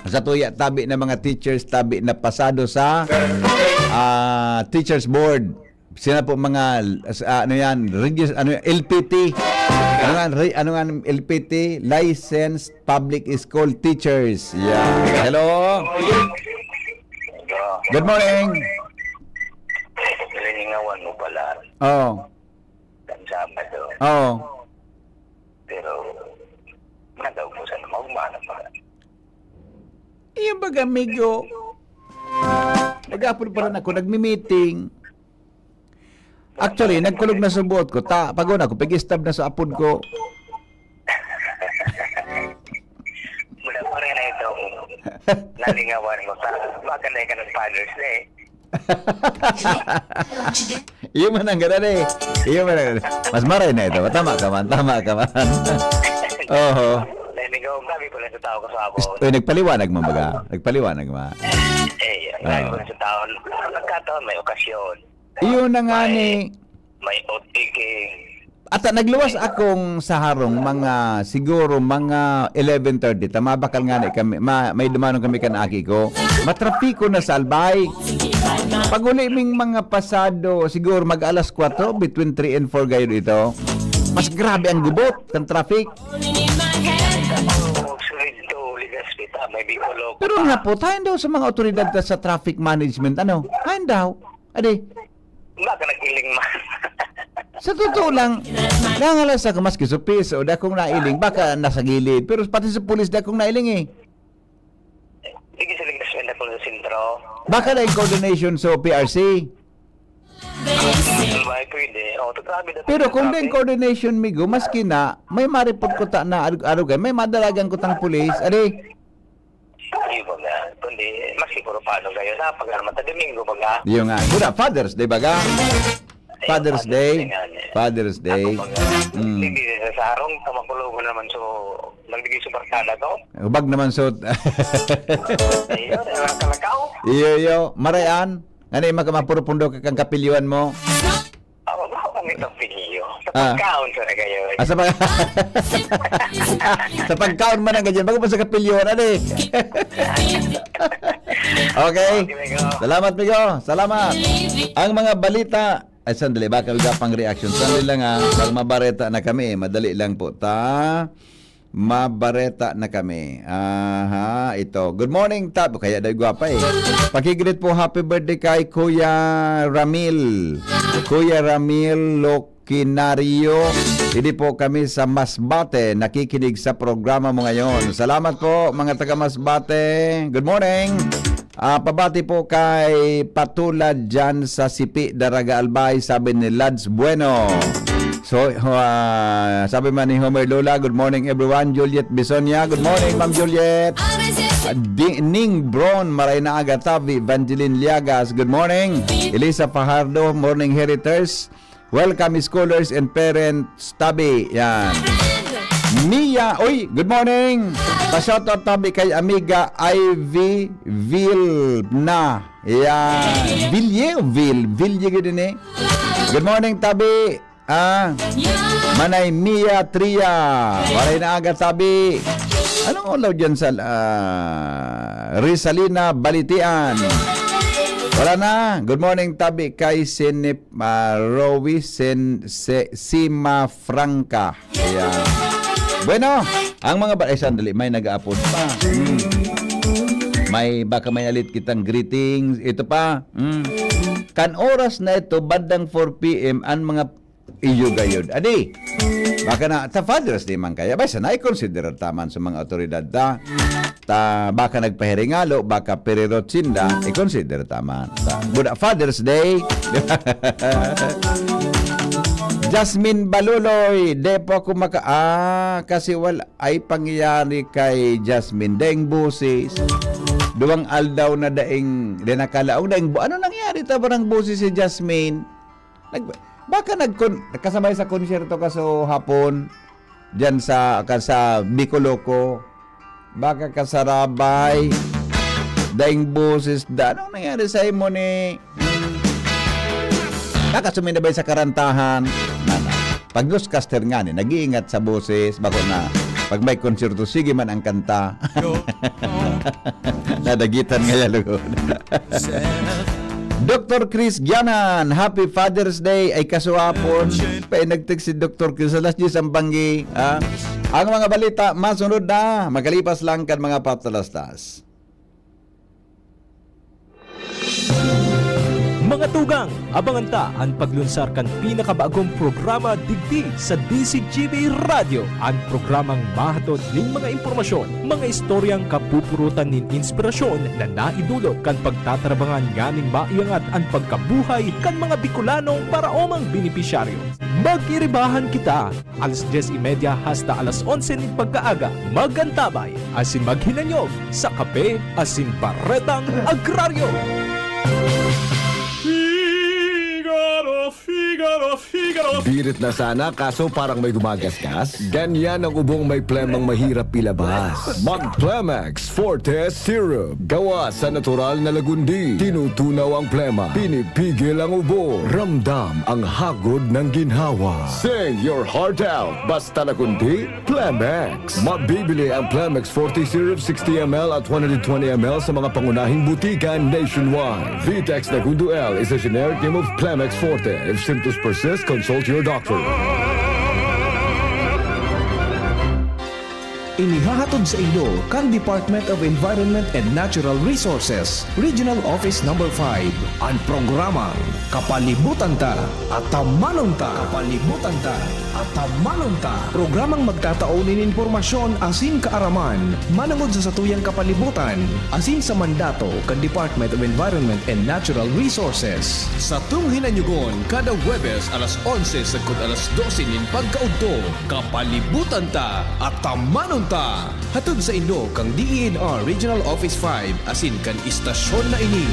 Sa tuya Tabi na mga teachers Tabi na pasado sa teachers board. Sina po mga LPT. Ano nga LPT, licensed public school teachers. Yeah. Hello. Good morning. Lilingawan mo pala. Kansama doon. Pero, nadaw mo sa magmana pa. Iyan baga, amigo. Nag-apod pa rin ako, nagmi-meeting. Actually, nagkulog na sa buot ko. Pagod ako, pag-stab na sa apod ko. Mula pa rin na ito. Nalingawan mo sa baka na ka ng Father's Day. Iyo man ang ganda eh. Mas maray na ito. Tama ka man. Oo. Nalingawan kami pala sa tao kasama. Nagpaliwanag mo baga? Nagpaliwanag mo? Lagi ko sa tao. Nagkataon, may okasyon. Iyo na nga ni. May oat-taking. At nagluwas akong sa harong mga siguro mga 11:30 tama bakal nga na kami may dumanong kami kan aki ko. Matrapiko na sa Albay. Pag uli ming mga pasado siguro mag alas 4 between 3 and 4 gayon ito. Mas grabe ang gubot kan traffic. Pero nga po, tayo daw sa mga otoridad sa traffic management, ano? Tayo daw. Adi, Baka nag-iling man. sa totoo lang, nangalas ako maski sa piso, da kong nailing, baka nasa gilid. Pero pati sa pulis, da kong nailing eh. Sige sa ligtasyon na po sa sentro. Baka na yung coordination sa PRC. May pwede. Grabe na. Pero kung din coordination, migo, maski na, may maripot ko ta na arugay, may madalagan ko tang pulis, adi. Iyo ba nga? Kundi, mas siguro paano kayo na pag mata Domingo ba nga? Yung nga, kuna, Father's Day baga? Father's Day. Father's Day. Hindi sa sarong, kamakulogo naman so, nagbigay sa barkada ko. Hubag naman so. Ayun, kalakaw. Iyo, marayan. Ano yung makapurupundo kang kapilyuan mo? Ako ba kami itong pinyo? Sa Ah. pagkaon sa na kayo. Sa pag sa pagkaon man ang ganyan, bago pa sa kapilyon, ano eh. Okay. Salamat, Migo. Salamat. Ang mga balita, ay sandali, baka wala pang reaction. Sandali lang ha, pag mabareta na kami, madali lang po ta. Mabareta na kami. Aha, ito. Good morning, Tab. Kaya daw gwapa eh. Pakigreet po, happy birthday kay Kuya Ramil. Kuya Ramil Lokinario. Hindi po kami sa Masbate. Nakikinig sa programa mo ngayon. Salamat po, mga taga Masbate. Good morning. Pabati po kay Patulad dyan sa Sipi, Daraga Albay. Sabi ni Lads Bueno. So, sabi man ni Homer Lola, good morning everyone. Juliet Bisonia, good morning Ma'am Juliet. Ning Bron, Marayna Agatavi, Evangeline Liagas, good morning. Elisa Fajardo, morning Heriters. Welcome scholars and parents, Tabi. Yan. Mia, oy, good morning. Pa-shoutout Tabi kay amiga Ivy Vilna. Yan. Vilye gud ni. Good morning Tabi. Manay Mia Tria. Waray na agad sabi. Anong ulaw dyan sa Rizalina Balitian? Wala na. Good morning tabi kay Sinip Rowi Sima Franca. Ayan. Bueno, ang mga sandali, may nag-aapod pa. May baka may alit kitang greetings. Ito pa. Kan oras na ito, bandang 4 p.m. ang mga iyo gayod. Adi, baka na, sa Father's Day man kaya, basta na i-consider taman sa mga otoridad baka nagpahiringalo, baka perirotsinda, i-consider taman. Buda Father's Day. Jasmine Baluloy, de po ako kasi wala ay pangyayari kay Jasmine. Daing busis, duwang aldaw na daing, nakalaong daing ano nangyari ta barang busis si Jasmine? Baka kasabay sa konsyerto ka so hapon diyan sa Bicoloko, baka kasarabay daing boses anong nangyari sa imo ni baka suminabay sa karantahan pag newscaster nga ni nag-iingat sa boses bako na pag may konsyerto sige man ang kanta nadagitan nga yalugod. Dr. Chris Gianan, Happy Father's Day ay kasuhapon. Nag-text si Dr. Chris alas 10 ang banggi. Ang mga balita, masunod na. Magkalipas lang kan mga patalastas. Mga tugang, abangan ta ang paglunsar kan pinakabagong programa digdi sa DCGV Radio. Ang programang mahatod ning mga impormasyon, mga istoryang kapupurutan nin inspirasyon na naidulot kan pagtatrabangan nganing maiangat ang pagkabuhay kan mga Bicolanong paraomang benepisyaryo. Magkiribahan kita alas 10:30 hasta alas 11 ning pagkaaga. Magantabay asin maghinanyog sa kape asin baretang agraryo. Figaro, Figaro, Figaro. Birit na sana kaso parang may gumagasgas. Ganyan ang ubong may plemang mahirap ilabas. Mag-Plemex Forte Syrup. Gawa sa natural na lagundi. Tinutunaw ang plema. Pinipigil ang ubo. Ramdam ang hagod ng ginhawa. Sing your heart out. Basta lagundi, Plemex. Mabibili ang Plemex Forte Syrup 60 ml at 120 ml sa mga pangunahing butika nationwide. Vitex Nagundo L is a generic name of Plemex Forte. If symptoms persist, consult your doctor. Inihahatod sa inyo kan Department of Environment and Natural Resources, Regional Office No. 5, ang programang Kapalibutan Ta at Tamanon Ta. Kapalibutan Ta at Tamanon Ta. Programang magtataunin informasyon asin kaaraman, manangod sa satuyang kapalibutan, asin sa mandato kan Department of Environment and Natural Resources. Sa tunghinanyugon, kada Huwebes alas 11 sagkod alas 12 nin pagkaudto, Kapalibutan Ta at Tamanon Ta. Hatod sa inyo kang DENR Regional Office 5 asin kan istasyon na ini.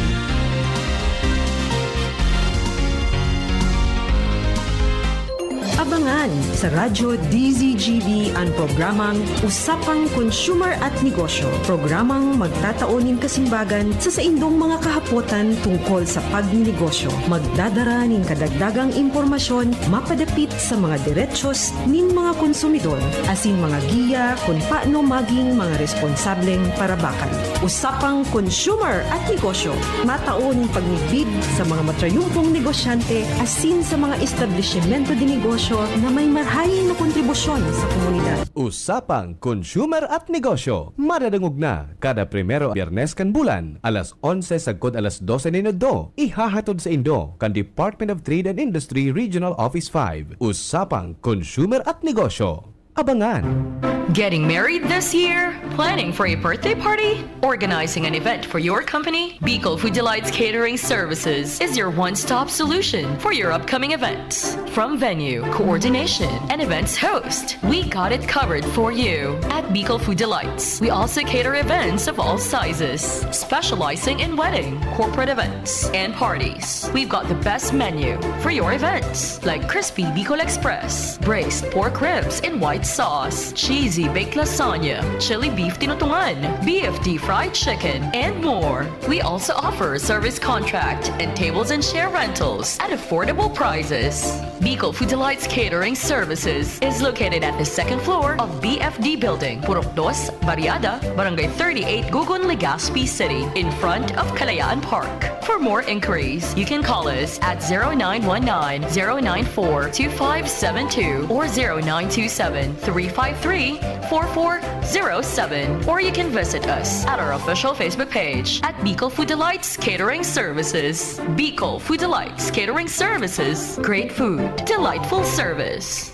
Abangan sa Radyo DZGB ang programang Usapang Consumer at Negosyo. Programang magtataunin kasimbagan sa saindong mga kahapotan tungkol sa pagnegosyo. Magdadara nin kadagdagang impormasyon mapadapit sa mga diretsyon nin mga konsumidor asin mga giya kung paano maging mga responsableng parabakan. Usapang Consumer at Negosyo. Mataon pagnibid sa mga matrayumpong negosyante asin sa mga establishmento de negosyo na may marhayin na kontribusyon sa komunidad. Usapang Consumer at Negosyo. Madadangog na kada primero Biyernes kan bulan, alas 11 sagkod alas 12 minuto. Ihahatod sa Indo kan Department of Trade and Industry Regional Office 5. Usapang Consumer at Negosyo. Abangan! Getting married this year? Planning for a birthday party? Organizing an event for your company? Bicol Food Delights Catering Services is your one-stop solution for your upcoming events. From venue, coordination, and events host, we got it covered for you. At Bicol Food Delights, we also cater events of all sizes, specializing in wedding, corporate events, and parties. We've got the best menu for your events, like crispy Bicol Express, braised pork ribs in white sauce, cheesy baked lasagna, chili beef tinutungan, BFD fried chicken, and more. We also offer service contract and tables and share rentals at affordable prices. Bicol Food Delights Catering Services is located at the second floor of BFD Building, Purok 2, Barriada, Barangay 38, Gugun, Legazpi City, in front of Kalayaan Park. For more inquiries, you can call us at 0919-094-2572 or 0927-353-4407, or you can visit us at our official Facebook page at Bicol Food Delights Catering Services. Bicol Food Delights Catering Services. Great food, delightful service.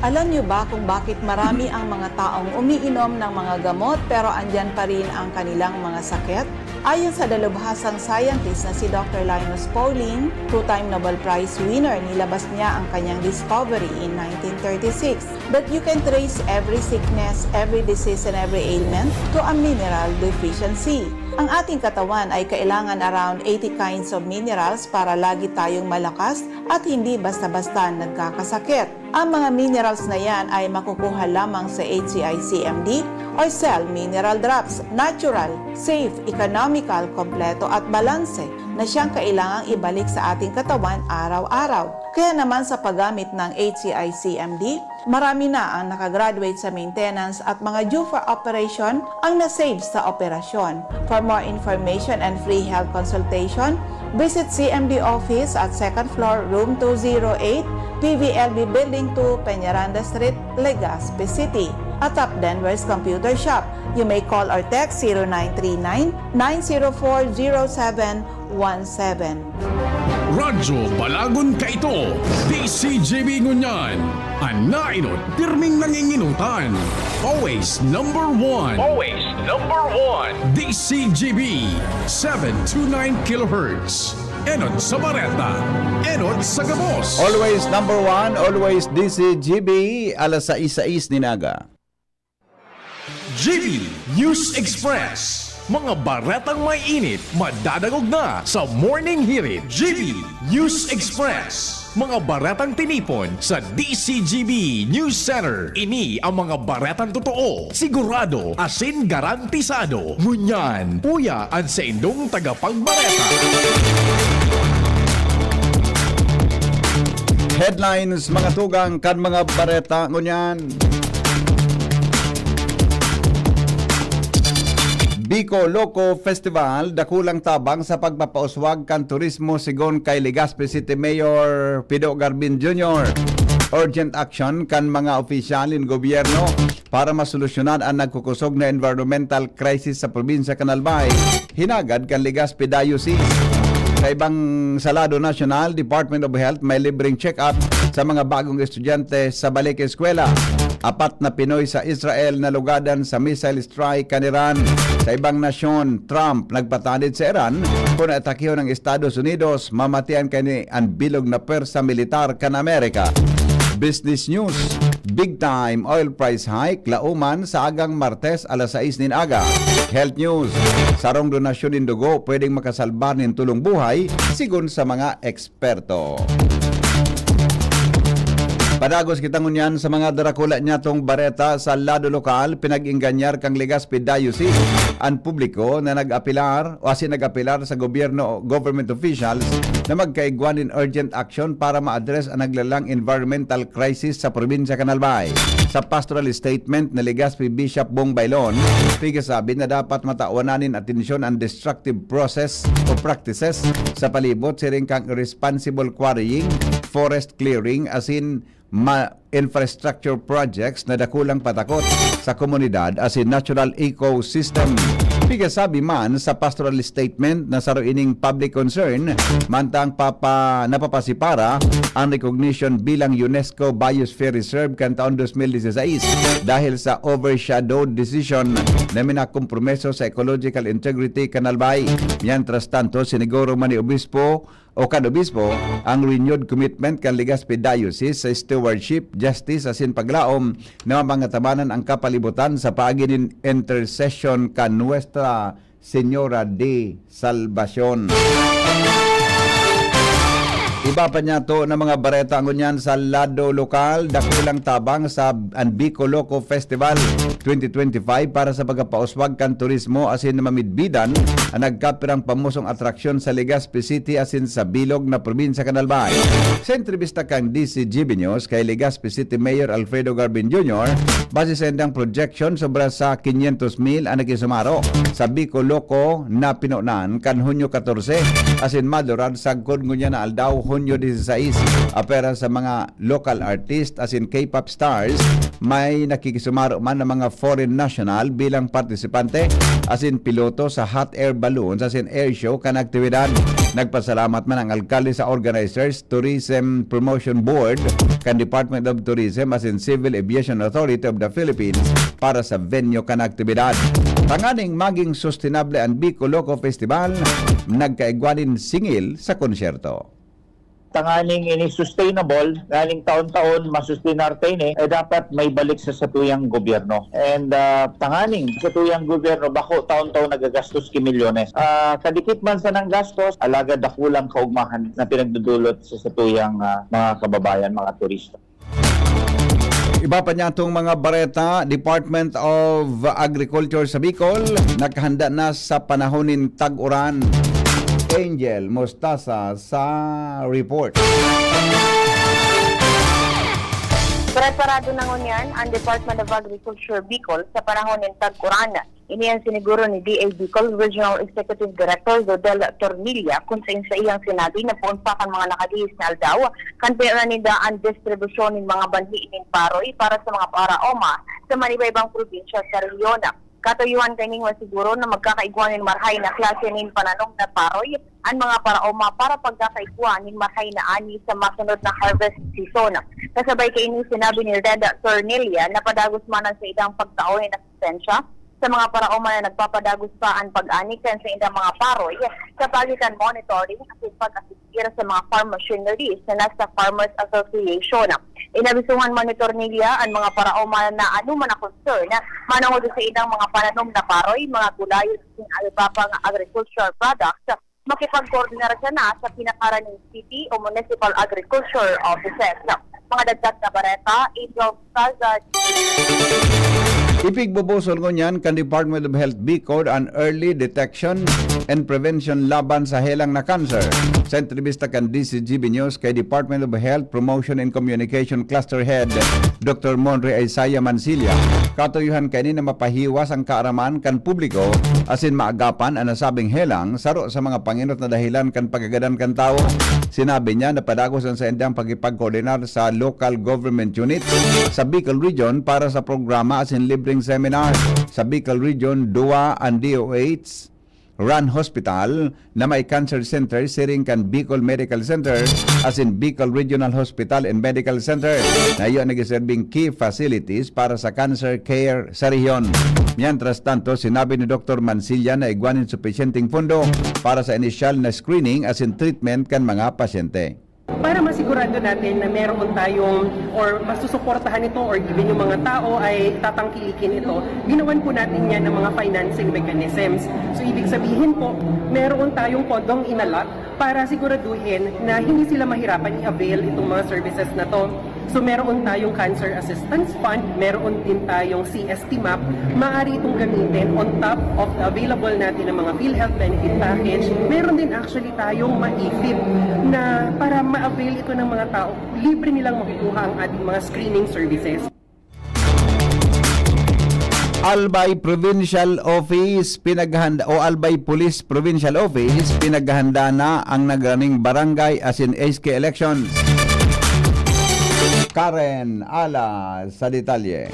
Alam niyo ba kung bakit marami ang mga taong umiinom ng mga gamot pero andyan pa rin ang kanilang mga sakit? Ayon sa dalubhasang scientist na si Dr. Linus Pauling, two-time Nobel Prize winner, nilabas niya ang kanyang discovery in 1936 that you can trace every sickness, every disease, and every ailment to a mineral deficiency. Ang ating katawan ay kailangan around 80 kinds of minerals para lagi tayong malakas at hindi basta-basta nagkakasakit. Ang mga minerals na yan ay makukuha lamang sa HCI-CMD or Cell Mineral Drops, natural, safe, economical, kompleto at balanse na siyang kailangang ibalik sa ating katawan araw-araw. Kaya naman sa paggamit ng HCI-CMD, marami na ang nakagraduate sa maintenance at mga due for operation ang nasave sa operasyon. For more information and free health consultation, visit CMD office at 2nd floor, room 208, PVLB Building 2, Peñaranda Street, Legazpi City. At Top Denver's Computer Shop. You may call or text 0939-904-0717. Radyo Balagon Kaito, DCGB Ngunyan, Anainot, Pirming Nanginginutan, always number one. Always number one. DCGB, 729 kHz. Enot sa Bareta, Enot sa Gabos. Always number one, always DCGB, alas 6 ninaga. GB News Express. Mga baretang may init, madadagog na sa Morning Hirit GB News Express. Mga baretang tinipon sa DCGB News Center. Ini ang mga baretang totoo, sigurado, asin garantisado. Ngunyan, puya ang sa indong tagapagbareta. Headlines, mga tugang kan mga bareta ngunyan. Biko Loco Festival dakulang tabang sa pagpapauswag kan turismo sigon kay Legazpi City Mayor Pido Garbin Jr. Urgent action kan mga opisyalin gobyerno para masolusyonan ang nagkukusog na environmental crisis sa probinsya Canalbay. Hinagad kan Legazpi Diocese. Sa ibang Salado National, Department of Health may libreng check-up sa mga bagong estudyante sa balik eskwela. 4 na Pinoy sa Israel na lugadan sa missile strike kan Iran. Sa ibang nasyon, Trump nagpatanid sa Iran kung atakiho ng Estados Unidos, mamatian kani ang bilog na persa militar kan Amerika. Business news, big time oil price hike lauman sa agang Martes alas 6 nin aga. Health news, sarong donasyon in dugo pwedeng makasalbar nin tulong buhay sigon sa mga eksperto. Padagos kita ngunyan sa mga darakula niya tong bareta sa lado lokal, pinag-inganyar kang Legazpi Diocese ang publiko na nag-apilar o asin nag-apilar sa gobyerno government officials na magkaigwan in urgent action para ma-address ang naglalang environmental crisis sa probinsya Canalbay. Sa pastoral statement na Legazpi Bishop Bong Bailon, pigasabi na dapat mataunanin atensyon ang destructive process o practices sa palibot siring kang irresponsible quarrying, forest clearing, asin infrastructure projects na dakulang patakot sa komunidad as in natural ecosystem. Pigasabi man sa pastoral statement na saruining public concern, mantang napapasipara ang recognition bilang UNESCO Biosphere Reserve kan taon 2016 dahil sa overshadowed decision na minakompromiso sa ecological integrity Canalbay. Mientras tanto, siniguro man ni Obispo o kan-obispo ang renewed commitment kan Legazpi Diocese sa stewardship, justice asin paglaom na mapangatabanan ang kapalibutan sa paaginin intercession kan Nuestra Señora de Salvacion. Iba pa niya to ng mga bareta ngunyan sa lado lokal, dakulang tabang sa Biko Loco Festival 2025 para sa pagpapauswag kan turismo asin mamidbidan ang nagkapirang pamusong atraksyon sa Legazpi City asin sa bilog na probinsya Canalbay. Sa entrevista kang DCGB News kay Legazpi City Mayor Alfredo Garbin Jr., base sa endang projection sobra sa 500,000 ang nakisumaro sa Biko Loco na pinunan kan Hunyo 14 asin madurad sagkod ngunyan na aldaw Hunyo 16. Apera sa mga local artist as in K-pop stars, may nakikisumaro man ng mga foreign national bilang partisipante as in piloto sa hot air balloons as in air show kan aktibidad. Nagpasalamat man ang alkalde sa organizers, Tourism Promotion Board, kan Department of Tourism as in Civil Aviation Authority of the Philippines para sa venue kan aktibidad. Tanganing maging sustainable ang Biko Loco Festival, nagkaigwanin singil sa konsyerto. Tanganing ini sustainable, galing taon-taon masustinarte ini, dapat may balik sa satuyang gobyerno. And tanganing satuyang gobyerno, bako taon-taon nagagastos ki milyones. Kadikit man sa nang gastos, alagad dakulang kaugmahan na pinagdudulot sa satuyang mga kababayan, mga turista. Iba pa niya itong mga bareta, Department of Agriculture sa Bicol, naghanda na sa panahonin tag-uran. Angel Mostasa sa report. Preparado na ngunyan ang Department of Agriculture Bicol sa panahon ng tag-uran. Iniyan siniguro ni DA Bicol Regional Executive Director Dodel Tornilla kung sa iyang sinabi na puunsakan mga nakadihis na aldaw kan pinanida ang distribusyon ng mga banhi ng paroy para sa mga paraoma sa manibaybang probinsya sa rehiyon. Katuyuan kaning masiguro na magkakaiguan ng marhay na klase ng pananong na paroy ang mga paraoma para pagkakaiguan ng marhay na ani sa masunod na harvest season. Kasabay kay ini sinabi ni Red Tornilla na padagos man sa idang pagtaon ng asistensya sa mga paraoma na nagpapadagos pa ang pag-ani sa idang mga paroy sa pagitan monitoring at pag-assist pag-ira sa mga farm machineries na nasa Farmers Association. Inabisuhan monitor nila ang mga paraoman na anuman na concern manungod sa ilang mga pananom na paroy, mga gulay, alibabang agricultural products, makipag-coordinar siya na sa pinakaraning city o municipal agriculture offices. Mga dagdag na bareta, Angel Plaza. Ipigbubusol ko niyan kan Department of Health B-Code an early detection and prevention laban sa helang na cancer. Sa entrevista kan DCGB News kay Department of Health Promotion and Communication Cluster Head Dr. Monre Isaiah Mansilla, katuyuhan kani na mapahiwas ang kaaraman kan publiko asin maagapan ang nasabing helang saro sa mga panginot na dahilan kan pagagadan kan tao. Sinabi niya na padagos ang sa endang pagipag-koordinar sa local government unit sa Bicol Region para sa programa asin libreng seminar sa Bicol Region 2 ang DOH Run Hospital na may cancer center siring kan Bicol Medical Center as in Bicol Regional Hospital and Medical Center na iyon nagiserbing key facilities para sa cancer care sa rehiyon. Mientras tanto, sinabi ni Dr. Mansilla na igwanin supisyenteng pondo para sa initial na screening as in treatment kan mga pasyente. Para masigurado natin na meron tayong or masusuportahan ito or given yung mga tao ay tatangkilikin ito, ginawan po natin yan ng mga financing mechanisms. So ibig sabihin po, meron tayong pondong inalot para siguraduhin na hindi sila mahirapan i-avail itong mga services na to. So meron tayong Cancer Assistance Fund, meron din tayong CST map, maaari itong gamitin on top of the available natin ng mga PhilHealth benefit package. Meron din actually tayong ma-IFIP na para ma-avail ito ng mga tao, libre nilang makukuha ang ating mga screening services. Albay Provincial Office pinaghanda o Albay Police Provincial Office pinaghanda na ang nagraning barangay as in SK elections. Karen Ala sa detalye.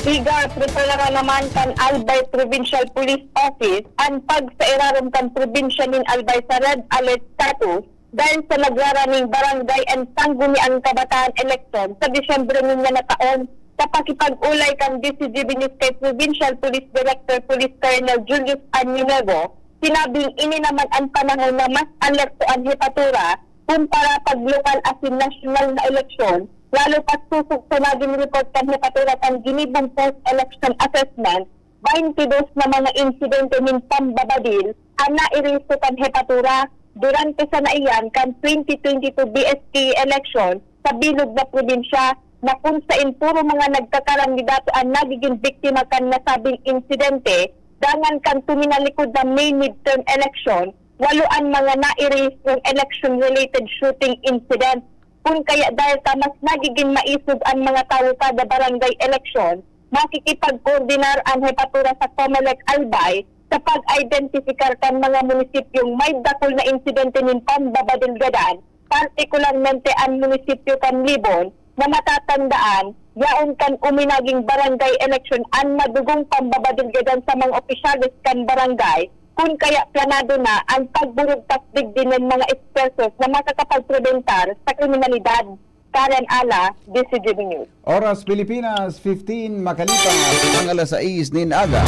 Sigar, prepara naman kan Albay Provincial Police Office ang pagsairaron kan probinsya nin Albay sa Red Alert status dahil sa nagraraming barangay and sangguniang kabataan election sa Disyembre niya na taon sa pakipag-ulay kan DCGB News kay Provincial Police Director Police Colonel Julius Añinego, sinabing ini naman ang panahon na mas alerto ang hepatura kumpara pag-local as in national na eleksyon, lalo pat susok sa naging report kan hepatura kan ginibong post-election assessment, 22 na mga insidente ng pambabadil ang nairiso kan hepatura durante sa naiyan kan 2022 BSK election sa bilog na probinsya na kung saan puro mga nagkakandidato ang nagiging biktima kan nasabing insidente dangan kan tuminalikod na May midterm election, waluan mga nairis ng election-related shooting incident. Kung kaya dahil ka mas nagiging maisog ang mga tao kada barangay election, makikipag-koordinar ang hepatura sa Comelec Albay sa pag-identifikar kan mga munisipyong may dakol na insidente ng pambabadilgadan, partikularmente ang munisipyo kan Libon, na matatandaan, yaon kan uminaging barangay election ang madugong pambabadilgadan sa mga opisyalis kan barangay, kung kaya planado na ang pagburugtas digdin ng mga ekspertos na makakapagprebentar sa kriminalidad. Karen Ala, DCGB News. Oras Pilipinas, 15 makalipas ang alas 6 nin aga.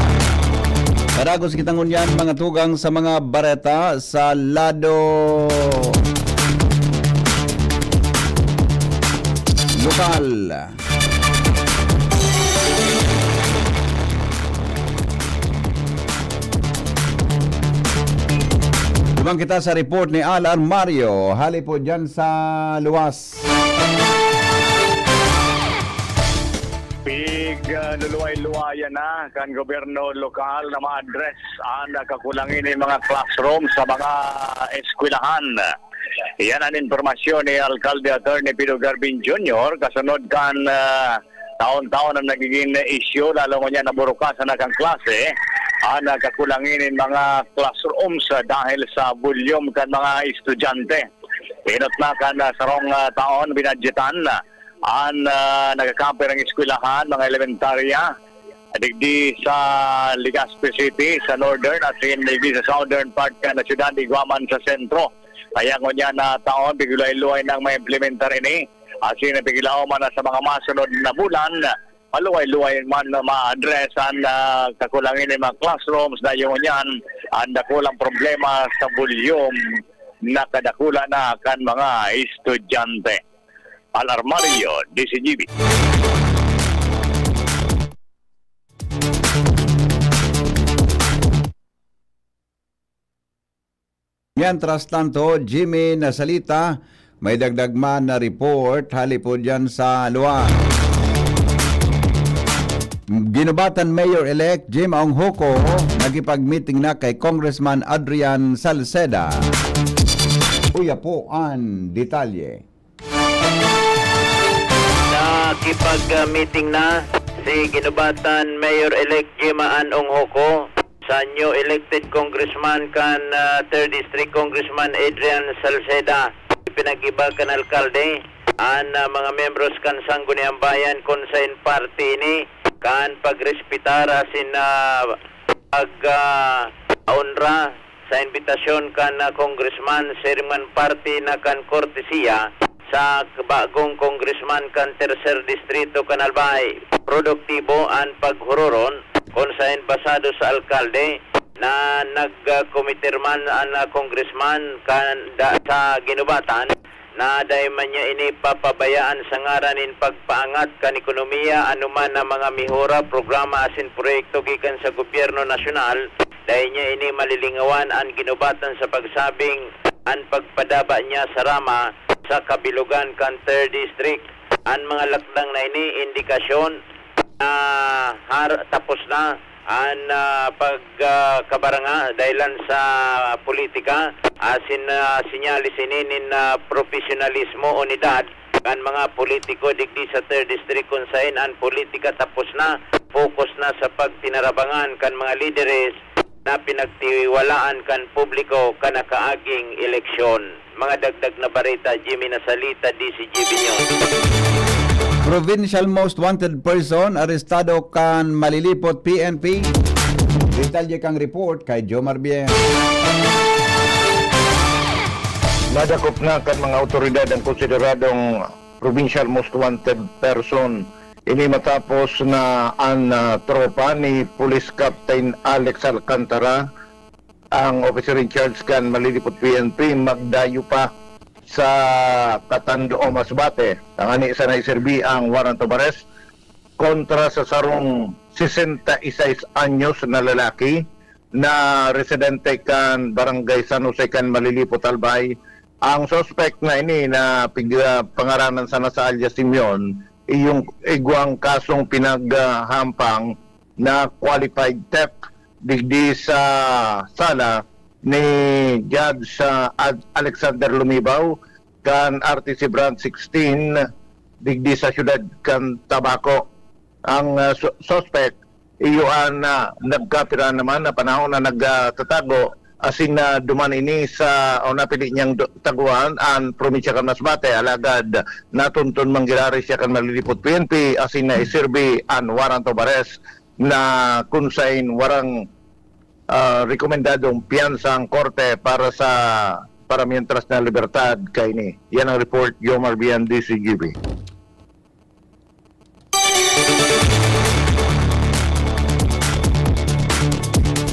Paragos kitang unyan mga tugang sa mga bareta sa lado lokal. Dumang kita sa report ni Alan Mario. Hali po dyan sa luwas. Big luluway-luwayan na kan gobyerno lokal na ma-address ang kakulangin ng mga classroom sa mga eskwelahan. Iyan ang informasyon ni Alcalde Attorney Pido Garbin Jr. kasunod kan taon-taon ang nagiging issue lalo mo niya naburukasan na kang klase ang kakulangin ng mga classrooms dahil sa volume kan mga estudyante. Pinot na kan sarong taon binadgetan ang nagkakamper ang eskwelahan, mga elementarya digdi sa Legazpi City sa northern at digdi sa southern part ka na siyudad Iguaman sa sentro. Kaya ko niya na taon bigulay-luay nang may implementar ini asin na bigilao man sa mga masunod na bulan maluway-luway man na ma-address ang kakulangin ng mga classrooms na yun yan ang dakulang problema sa volume na kadakula na kan mga estudyante. Alarmario, DCGB. Mientras tanto, Jimmy Nasalita, may dagdag man na report halipod dyan sa luwa. Ginubatan Mayor-elect Jim Onghoko nagipag-meeting na kay Congressman Adrian Salceda. Uya po ang detalye. Nakipag-meeting na si ginubatan Mayor-elect Jim Onghoko sa new elected congressman kan 3rd District Congressman Adrian Salceda. Pinag-iba kan alkalde ang mga membros kan Sangguniang Bayan Consign Party ni kan pagrespetar asin pag-honra sa imbitasyon kan congressman Serman Party na kan kortesiya sa bagong congressman kan 3rd Distrito kan Albay. Produktibo ang paghuroron kung saan basado sa alkalde na nagkomitirman ang congressman sa ginubatan na dahil man niya ini papabayaan sa ngaranin pagpaangat kan ekonomiya anuman na mga mihora, programa asin proyekto gikan sa gobyerno nasyonal dahil niya ini malilingawan ang ginubatan sa pagsabing ang pagpadaba niya sa rama sa kabilugan kan 3rd District. Ang mga lakdang na ini indikasyon na tapos na ang pagkabaranga dahilan sa politika asin sinyalis inin profesionalismo unidad kan mga politiko digdi sa 3rd District kung saan ang politika tapos na, focus na sa pagtinarabangan kan mga lideres na pinagtiwalaan kan publiko kan nakaaging eleksyon. Mga dagdag na barita, Jimmy Nasalita, DCGB News. Provincial Most Wanted Person arestado kan malilipot PNP. Detalye kang report kay Joe Marbien. Nadakop na kan mga otoridad ang konsideradong Provincial Most Wanted Person. Ini matapos na ang tropa ni Police Captain Alex Alcantara, ang officer in charge kan malilipot PNP, magdayo pa sa Katandoo, Masbate. Ang ani sa naiserbi ang warrant of arrest kontra sa sarong 66 anyos na lalaki na residente kan Barangay San Jose kan Malilipot, Albay. Ang suspect na ini na pangaranan sana sa alias Simeon, iyong igwang kasong pinaghampang na qualified theft digdi sa sala ni Judge Alexander Lumibaw kan RTC Branch 16 digdi sa syudad kan Tabaco. Ang suspect iyuan na nagkapira naman na panahon na nagtatago asin na duman ini sa napili niyang taguan ang probinsya kan Masbate, alagad natuntun manggilari siya kan malilipot PNP asin na iserbi ang warrant of arrest na kunsain warang rekomendadong piyansa ang korte para mientras na libertad kay ni. Yan ang report, Yomar Bian, DCGB.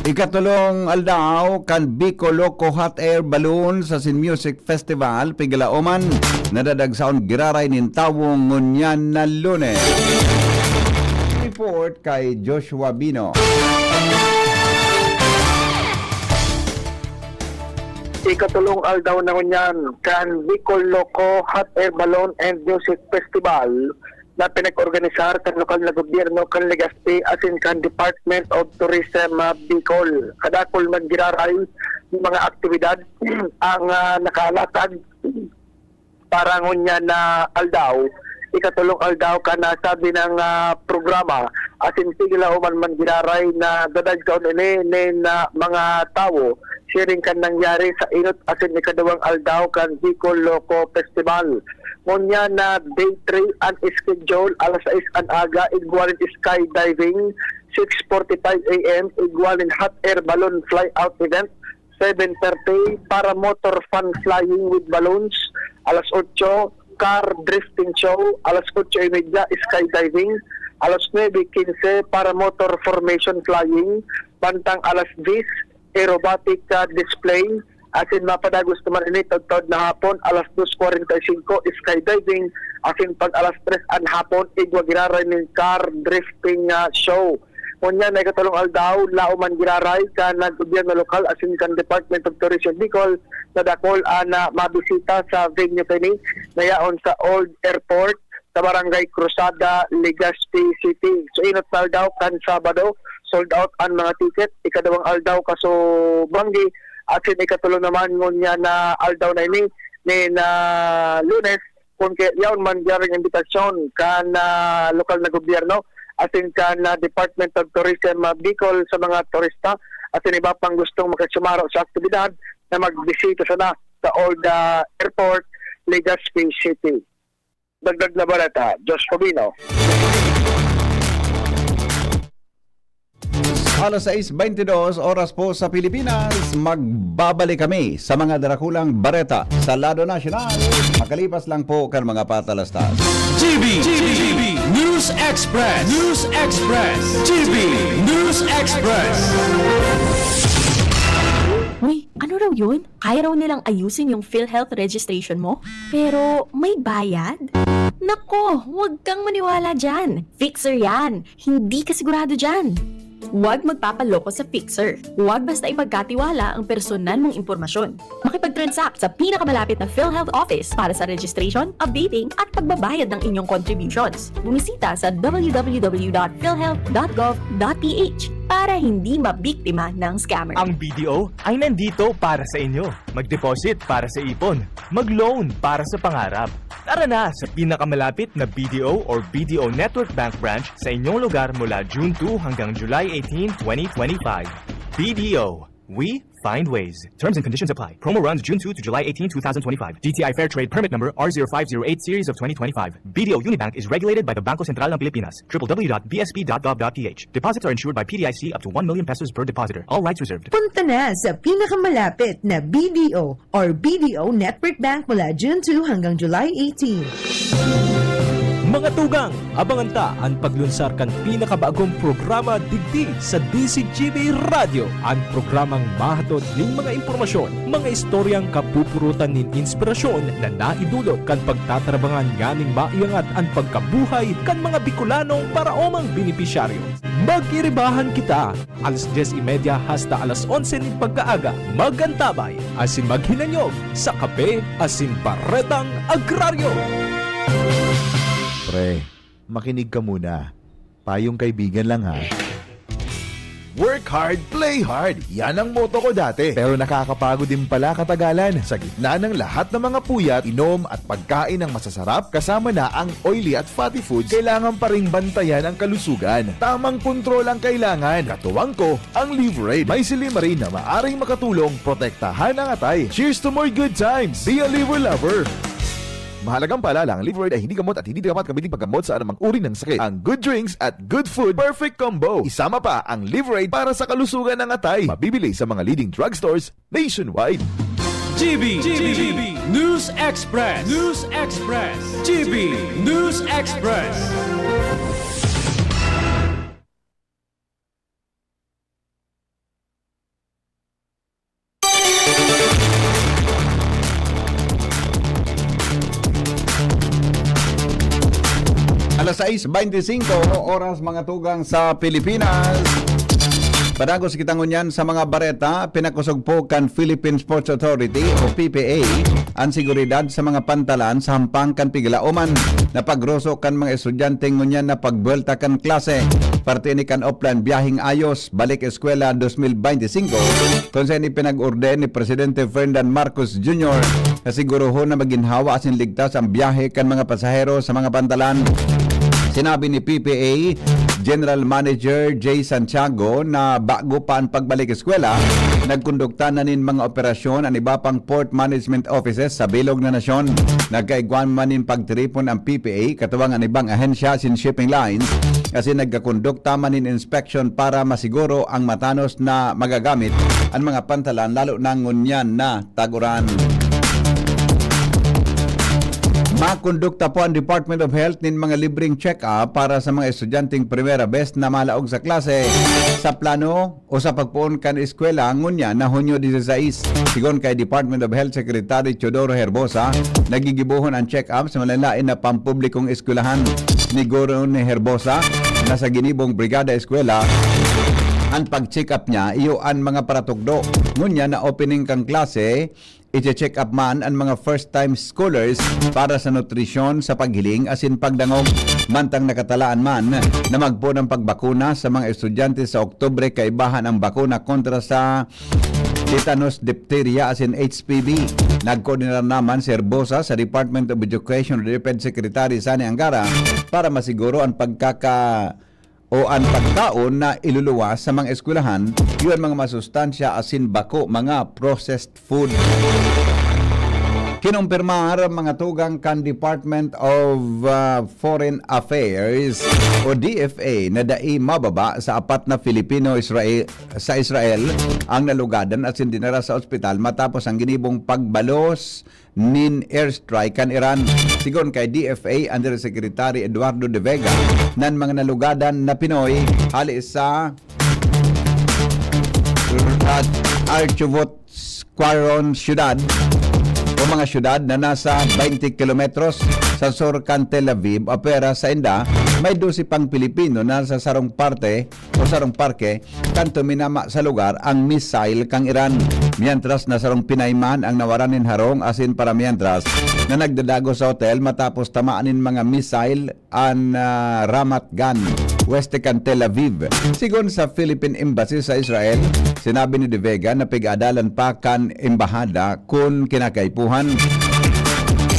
Ikatulong aldaw kan Bicol Loco Hot Air Balloon sa Sin Music Festival Pigalaoman nadadagsaon giraray nin tawong ngunyan na Lunes. Report kay Joshua Bino. Ikatulong aldaw na ngunyan kan Bicol Loco Hot Air Balloon and Music Festival na pinag-organisar kan lokal na gobyerno kan Legazpi asin kan Department of Tourism Bicol. Kadakol maggiraray ng mga aktibidad ang nakalatag para ngunyan na aldaw. Ikatulong aldaw ka na sabi ng programa asin sigila uman manggiraray na dadagkaon ini na mga tao sharing kan nangyari sa inot asin ikadawang aldaw kan Bicol Loco Festival. Ngunya na day 3 ang schedule alas 6 ang aga igwalin skydiving 6:45 AM igwalin hot air balloon fly out event 7:30 para motor fun flying with balloons alas 8 car drifting show alas 8:30 skydiving alas 9:15 para motor formation flying, bantang alas 10 aerobatic display, asin mapadagos naman ini tagtod na hapon alas 2:45 skydiving, asin pag alas 3 an hapon igwa giraray ning car drifting show. Kunya na katulong aldaw, lauman giraray ka na gobyerno lokal asin kan Department of Tourism Bicol na dakol na mabisita sa venue kini nayaon sa Old Airport sa Barangay Cruzada, Legazpi City. So inot na aldaw kan Sabado, sold out ang mga ticket. Ikadawang aldaw kaso Banggi asin ikatulong naman ngunya na aldaw na ini ni na Lunes kung yaon man giraray imbitasyon kan lokal na gobyerno asin kan Department of Tourism Bicol sa mga turista asin iba pang gustong makasumaro sa aktibidad na magbisita sana sa Old Airport, Legazpi City. Dagdag na balita, Josh Fabino. Alas 6:22 oras po sa Pilipinas, magbabalik kami sa mga darakulang bareta sa Lado National. Makalipas lang po kan mga patalastas. GB News Express. News Express. GB News Express. Uy, ano raw yun? Kaya raw nilang ayusin yung PhilHealth registration mo? Pero may bayad? Nako, huwag kang maniwala dyan. Fixer yan. Hindi ka sigurado dyan. Huwag magpapaloko sa Fixer. Huwag basta ipagkatiwala ang personal mong impormasyon. Makipag-transact sa pinakamalapit na PhilHealth office para sa registration, updating at pagbabayad ng inyong contributions. Bumisita sa www.philhealth.gov.ph para hindi mabiktima ng scammer. Ang BDO ay nandito para sa inyo. Mag-deposit para sa ipon. Mag-loan para sa pangarap. Tara na sa pinakamalapit na BDO or BDO Network Bank branch sa inyong lugar mula June 2 hanggang July 18, 2025. BDO. We find ways. Terms and conditions apply. Promo runs June 2 to July 18, 2025. DTI Fair Trade Permit Number R0508 Series of 2025. BDO Unibank is regulated by the Bangko Sentral ng Pilipinas. www.bsp.gov.ph. Deposits are insured by PDIC up to 1 million pesos per depositor. All rights reserved. Punta na sa pinakamalapit na BDO or BDO Network Bank mula June 2 hanggang July 18. Mga tugang, abangan ta ang paglunsar kan pinakabagong programa digdi sa DCGB Radio. Ang programang mahatod ning mga impormasyon, mga istoryang kapupurutan nin inspirasyon na naidulot kan pagtatrabangan ganing maiangat ang pagkabuhay kan mga Bicolanong paraomang benepisyaryo. Magiribahan kita alas 10:30 hasta alas 11 ning pagkaaga. Magantabay asin maghinanyog sa kape asin baretang agraryo. Pre, makinig ka muna. Payong kaibigan lang ha. Work hard, play hard. Yan ang motto ko dati. Pero nakakapagod din pala katagalan. Sa gitna ng lahat ng mga puyat, inom at pagkain ng masasarap, kasama na ang oily at fatty foods, kailangan pa ring bantayan ang kalusugan. Tamang kontrol ang kailangan. Katuwang ko, ang Liverade. May silimarin na maaring makatulong protektahan ang atay. Cheers to more good times. Be a liver lover. Mahalagang paalala, ang Liverade ay hindi gamot at hindi dapat gamitin paggamot sa anumang uri ng sakit. Ang good drinks at good food, perfect combo. Isama pa ang Liverade para sa kalusugan ng atay. Mabibili sa mga leading drugstores nationwide. GB News Express. News Express. GB News Express. Alas 6:25 oras mga tugang sa Pilipinas. Padagos kitang unyan sa mga bareta, pinakusog po kan Philippine Sports Authority o PPA ang seguridad sa mga pantalan sa hampang kan Piglaoman na pagroso kan mga estudyante ngunyan na pagbuelta kan klase. Parte ni kan offline biyahing ayos balik eskwela 2025 kung saan ipinag-orden ni Presidente Ferdinand Marcos Jr. na siguruhon na maginhawa asin ligtas ang biyahe kan mga pasahero sa mga pantalan. Sinabi ni PPA General Manager Jay Santiago na bago pa ang pagbalik eskwela, nagkondukta na nin mga operasyon ang iba pang port management offices sa bilog na nasyon. Nagkaigwan man nin pagtiripon ang PPA katuwang ang ibang ahensya sin shipping lines kasi nagkakondukta man nin inspection para masiguro ang matanos na magagamit ang mga pantalan lalo na ngunyan na taguran. Makondukta po ang Department of Health nin mga libreng check-up para sa mga estudyanteng primera best na malaog sa klase sa plano o sa pagpuon kan eskwela ngunya na Hunyo 16. Sigon kay Department of Health Secretary Teodoro Herbosa, nagigibuhon ang check-up sa malalain na pampublikong eskwelahan. Ni Goro ni Herbosa na sa ginibong Brigada Eskwela ang pag-check up niya iyo ang mga paratugdo. Ngunya na opening kang klase, i-check up man ang mga first-time scholars para sa nutrisyon sa paghiling asin pagdangog. Mantang nakatalaan man na magpo ng pagbakuna sa mga estudyante sa Oktubre kaibahan ang bakuna kontra sa tetanus, diphtheria asin HPV. Nagkoordinar naman si Herbosa sa Department of Education Deputy Secretary Sani Angara para masiguro ang ang pagkaon na iluluwas sa mga eskwelahan, yun mga masustansya asin bako, mga processed food. Kinumpirmar mga tugang kan Department of Foreign Affairs o DFA na dai mababa sa 4 na Filipino sa Israel ang nalugadan at sindinara sa ospital matapos ang ginibong pagbalos nin airstrike kan Iran. Sigon kay DFA Undersecretary Eduardo De Vega nan mga nalugadan na Pinoy hali sa Archivot Quaron Ciudad o mga syudad na nasa 20 kilometros sa sur kan Tel Aviv o pera sa Inda, may 12 pang Pilipino na sa sarong parke kanto minama sa lugar ang missile kang Iran. Mientras na sarong pinayman ang nawaranin harong asin para mientras na nagdadago sa hotel matapos tamaanin mga missile ang Ramat Gan weste kan Tel Aviv. Sigon sa Philippine Embassy sa Israel, sinabi ni De Vega na pig-adalan pa kan embahada kung kinakaipuhan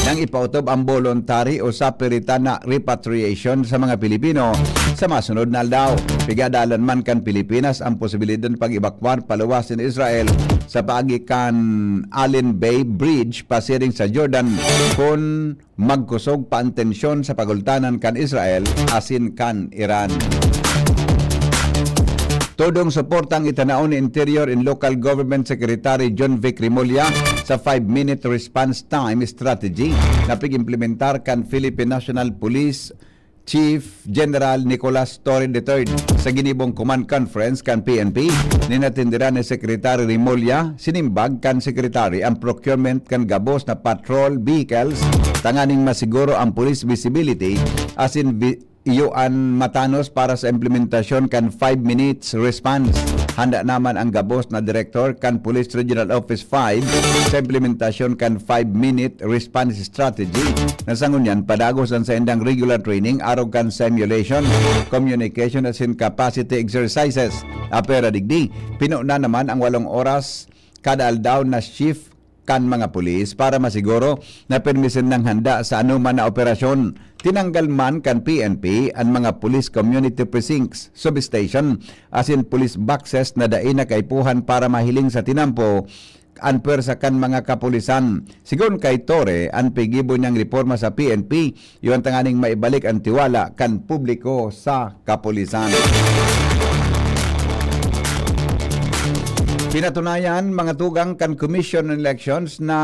nang ipautob ang voluntary o sapirita na repatriation sa mga Pilipino sa masunod na aldaw. Pigadalan man kan Pilipinas ang posibilidad pag-evakwar paluwas in Israel sa paagi kan Allen Bay Bridge pasiring sa Jordan kung magkusog pa ang tensyon sa pagultanan kan Israel asin kan Iran. Todong suportang itanaon ni Interior and Local Government Secretary John Vic Rimulya sa 5-minute response time strategy na pig-implementar kan Philippine National Police Chief General Nicolas Torre III sa ginibong Command Conference kan PNP. Ninatindira ni Secretary Rimulya sinimbag kan Secretary ang procurement kan gabos na patrol vehicles tanganing masiguro ang police visibility asin iyoan matanos para sa implementasyon kan 5 minutes response. Handa naman ang gabos na Director kan Police Regional Office 5 sa implementasyon kan 5-minute response strategy. Nasangunyan padagos sa indang regular training arog kan simulation, communication at capacity exercises. Apera digdi, pinuna naman ang 8 oras kada aldaw na shift kan mga pulis para masiguro na permisin ng handa sa anuman na operasyon. Tinanggal man kan PNP ang mga police community precincts, substation, asin police boxes na dai na kaipuhan para mahiling sa tinampo ang pwersa kan mga kapulisan. Sigon kay Torre, ang pigibo niyang reforma sa PNP, yung tanganing maibalik ang tiwala kan publiko sa kapulisan. Pinatunayan mga tugang kan Commission on Elections na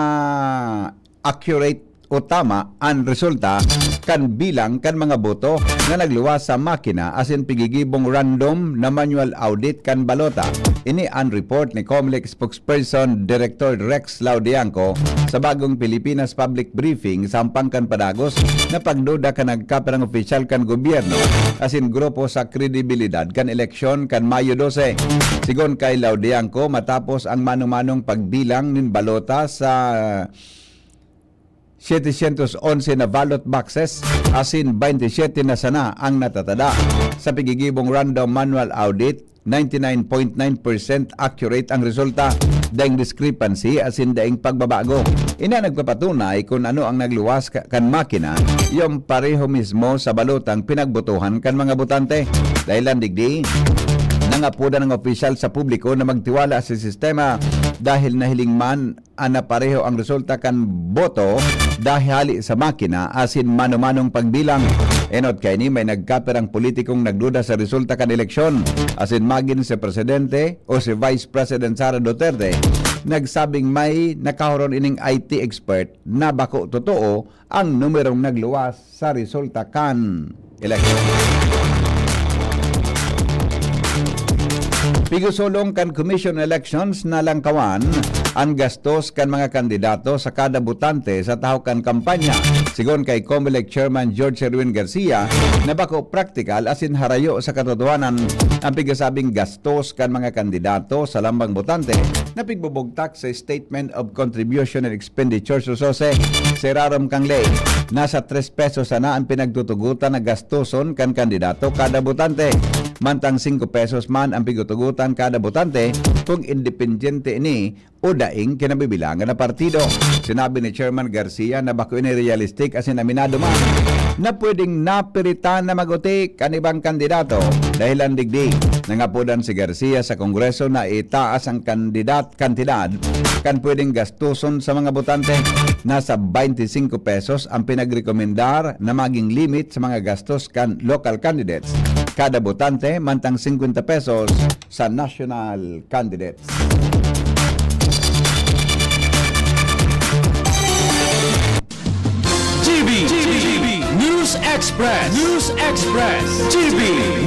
accurate o tama ang resulta kan bilang kan mga boto na nagluwas sa makina asin pigigibong random na manual audit kan balota. Ini ang report ni COMELEC spokesperson Director Rex Laudianco sa bagong Pilipinas Public Briefing sa Ampangkan Padagos na pagduda kan nagkaperang opisyal kan gobyerno asin grupo sa kredibilidad kan eleksyon kan Mayo 12. Sigon kay Laudianco matapos ang manumanong pagbilang nin balota sa 711 na ballot boxes asin 27 na sana ang natatada. Sa pigigibong random manual audit, 99.9% accurate ang resulta. Daing discrepancy asin daing pagbabago. Ina nagpapatunay kung ano ang nagluwas kan makina, yung pareho mismo sa balotang pinagbotohan kan mga botante. Dahilan digdi, nangapuda ng opisyal sa publiko na magtiwala sa sistema dahil nahiling man na pareho ang resulta kan boto dahil hali sa makina asin mano-manong pagbilang. Enot kay ni may nagkaperang politikong nagduda sa resulta kan eleksyon asin magin si Presidente o si Vice President Sara Duterte nagsabing may nakahuron ining IT expert na bako totoo ang numerong nagluwas sa resulta kan election. Pigusulong kan Commission Elections na langkawan ang gastos kan mga kandidato sa kada butante sa tahukan kampanya. Sigon kay COMELEC Chairman George Erwin Garcia, na bako praktikal asin harayo sa katotohanan ang pigasabing gastos kan mga kandidato sa lambang butante na pigbubugtak sa Statement of Contribution and Expenditures o SOSE. Serarom kang lay, nasa 3 pesos na ang pinagtutugutan na gastoson kan kandidato kada butante. Mantang 5 pesos man ang pigutugutan kada butante kung independyente ini o daing kinabibilangan na partido. Sinabi ni Chairman Garcia na bako ini realistic asin aminado man na pwedeng napiritan na magutik ang ibang kandidato dahil ang digdig. Nangapudan si Garcia sa Kongreso na itaas ang kantidad kan pwedeng gastuson sa mga butante. Nasa 25 pesos ang pinagrekomendar na maging limit sa mga gastos kan local candidates kada butante, mantang 50 pesos sa national candidates. GB News Express. GB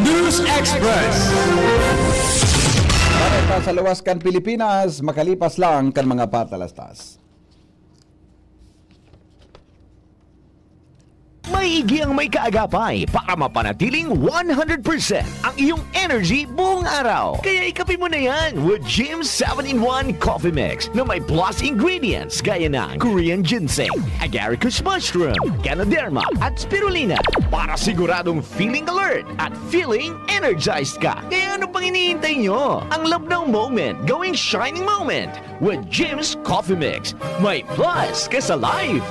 News Express. Para sa luwas kan Pilipinas, makalipas lang kan mga patalastas. Maigi ang may kaagapay para mapanatiling 100% ang iyong energy buong araw. Kaya ikapin mo na yan with Jim's 7-in-1 Coffee Mix na may plus ingredients gaya ng Korean ginseng, agaricus mushroom, ganoderma at spirulina para siguradong feeling alert at feeling energized ka. Kaya ano pang hinihintay nyo? Ang love ng moment gawing shining moment with Jim's Coffee Mix. May plus ka sa life.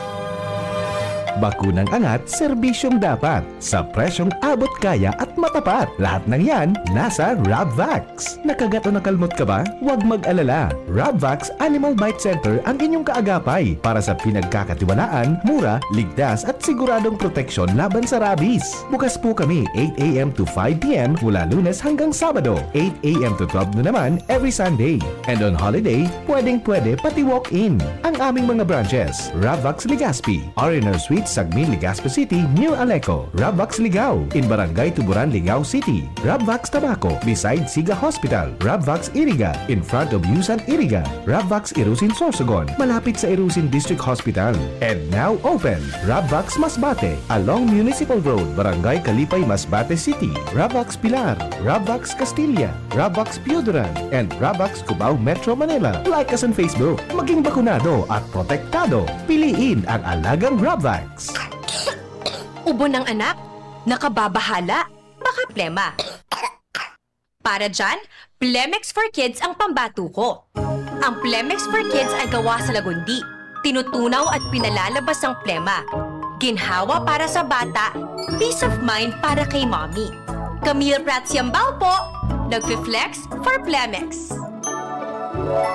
Bakunang angat, serbisyong dapat. Sa presyong abot kaya at matapat. Lahat ng yan, nasa Rabvax. Nakagat o nakalmot ka ba? Huwag mag-alala. Rabvax Animal Bite Center ang inyong kaagapay para sa pinagkakatiwalaan, mura, ligtas at siguradong proteksyon laban sa rabies. Bukas po kami 8 a.m. to 5 p.m. mula Lunes hanggang Sabado. 8 a.m. to 12 na naman every Sunday. And on holiday, pwedeng-pwede pati walk-in. Ang aming mga branches, Rabvax Legazpi, R&R Suite, Sagmin, Legazpi City, New Aleco, Rabvax Ligao, in Barangay Tuburan, Ligao City, Rabvax Tabaco, beside Siga Hospital, Rabvax Iriga, in front of Yusan Iriga, Rabvax Irusin Sorsogon, malapit sa Irusin District Hospital, and now open, Rabvax Masbate, along Municipal Road, Barangay Kalipay, Masbate City, Rabvax Pilar, Rabvax Castilla, Rabvax Pioduran, and Rabvax Cubao Metro Manila. Like us on Facebook, maging bakunado at protektado. Piliin ang alagang Rabvax. Ubo ng anak, nakababahala, baka plema. Para dyan, Plemex for Kids ang pambato ko. Ang Plemex for Kids ay gawa sa lagundi, tinutunaw at pinalalabas ang plema. Ginhawa para sa bata, peace of mind para kay mommy. Camille Prats Yambao po, nagfi-flex for Plemex.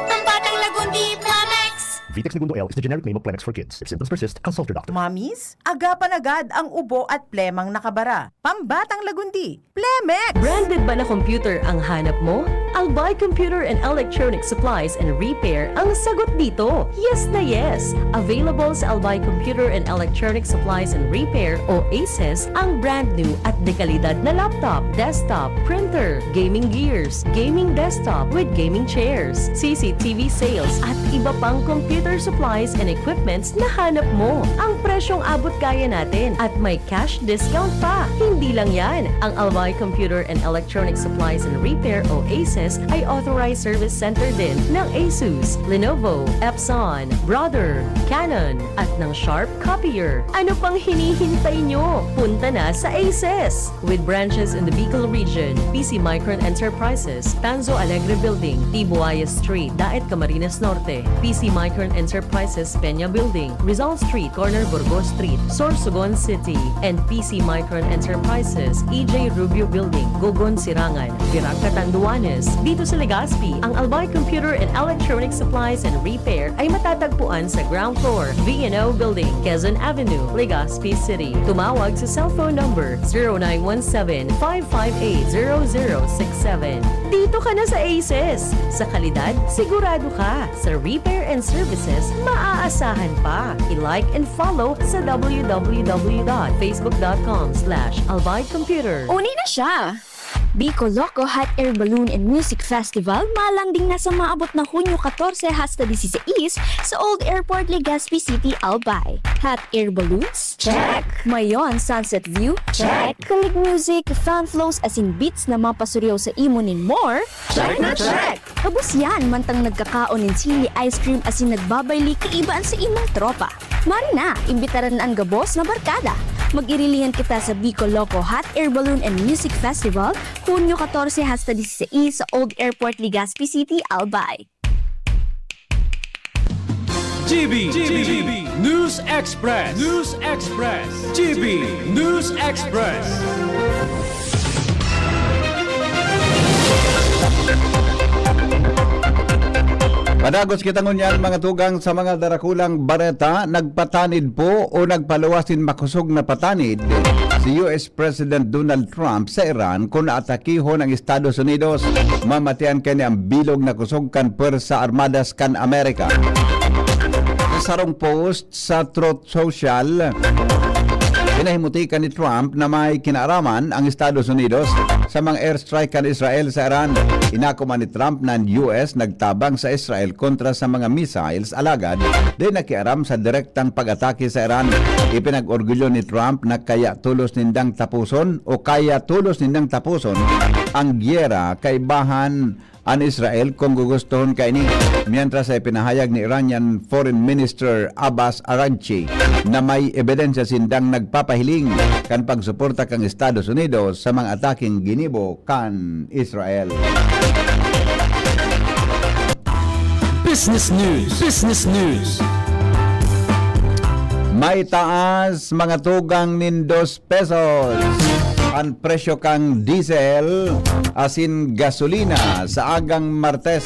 Pambatang lagundi, Plemex! Vitex Segundo L is the generic name of Plemex for kids. If symptoms persist, consult your doctor. Mommies, agapan agad ang ubo at plemang nakabara. Pambatang lagundi, Plemex! Branded ba na computer ang hanap mo? Albay Computer and Electronic Supplies and Repair ang sagot dito. Yes na yes! Available sa Albay Computer and Electronic Supplies and Repair o ACES ang brand new at dekalidad na laptop, desktop, printer, gaming gears, gaming desktop with gaming chairs, CCTV sales at iba pang computer supplies and equipments na hanap mo. Ang presyong abot kaya natin at may cash discount pa. Hindi lang yan. Ang Albay Computer and Electronic Supplies and Repair o ACES ay authorized service center din ng ASUS, Lenovo, Epson, Brother, Canon at ng Sharp Copier. Ano pang hinihintay nyo? Punta na sa ACES! With branches in the Bicol region, PC Micron Enterprises, Tanzo Alegre Building, Tibuaya Street, Daet Camarines Norte, PC Micron Micron Enterprises Peña Building, Rizal Street, corner Burgos Street, Sorsogon City, and PC Micron Enterprises, EJ Rubio Building, Gogon Sirangan, Virac Catanduanes. Dito sa Legazpi, ang Albay Computer and Electronic Supplies and Repair ay matatagpuan sa ground floor, V&O Building, Quezon Avenue, Legazpi City. Tumawag sa cellphone number 0917-558-0067. Dito ka na sa ACES. Sa kalidad, sigurado ka. Sa repair and services, maaasahan pa. I-like and follow sa www.facebook.com/albaycomputer. Uni na siya! Bicol Loco Hot Air Balloon and Music Festival malanding na sa maabot na Hunyo 14 hasta 16 sa Old Airport, Legazpi City, Albay. Hot air balloons? Check! Mayon Sunset View? Check! Kulig music, fan flows as in beats na mapasuryaw sa imo nin more? Check na check! Tapos yan, mantang nagkakaon nin sili ice cream as in nagbabayli kaibaan sa imong tropa. Mari na, imbitaran na ang gabos na barkada. Mag-irilihan kita sa Bicol Loco Hot Air Balloon and Music Festival, Hunyo 14 hasta 16 sa Old Airport, Legazpi City, Albay. GB News Express. GB News Express. Padagos kita ngunyan mga tugang sa mga darakulang bareta, nagpatanid po o nagpaluwasin makusog na patanid si US President Donald Trump sa Iran kung naatakihon ang Estados Unidos. Mamatian kanya ang bilog na kusog kan Pwersa Armadas kan Amerika. Sa sarong post sa Truth Social, pinahimutikan ni Trump na may kinaaraman ang Estados Unidos sa mga airstrike kan Israel sa Iran. Inakuman ni Trump na ang US nagtabang sa Israel kontra sa mga missiles alagad di nakiaram sa direktang pag-atake sa Iran. Ipinag-orgulyo ni Trump na kaya tulos nindang tapuson ang gyera kay bahan ang Israel kung gugustuhon kay ni. Mientras ay pinahayag ni Iranian Foreign Minister Abbas Araghchi na may ebidensya sindang nagpapahiling kan pagsuporta kang Estados Unidos sa mga ataking ginibo kan Israel. Business News. May taas mga tugang nin 2 pesos ang presyo kang diesel asin gasolina sa agang Martes.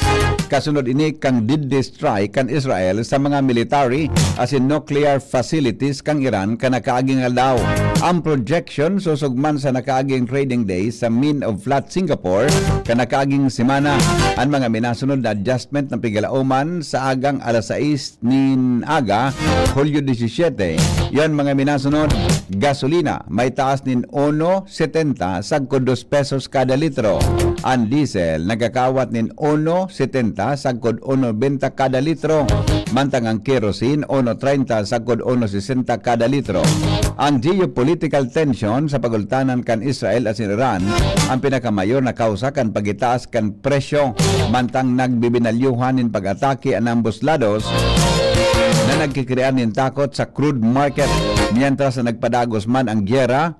Kasunod ini kang didde strike kan Israel sa mga military asin nuclear facilities kang Iran kanakaaging aldaw. Ang projection susugman sa nakaaging trading day sa Min of Flat Singapore kanakaaging semana. Ang mga minasunod na adjustment ng pigalaoman sa agang alas 6 nin aga Hulyo 17. Yan mga minasunod, gasolina may taas nin 1.70 sagkod 2 pesos kada litro. Ang diesel nagakawat nin 1.70 sagkod 1.20 kada litro. Mantang ang kerosene 1.30 sagkod 1.60 kada litro. Ang geopolitical tension sa pagultanan kan Israel at Iran ang pinakamayor na kausa kan pagitaas kan presyo. Mantang nagbibinalyuhan nin pag-atake ang ambos lados na nagkikrean nin takot sa crude market. Mientras na nagpadagos man ang gyera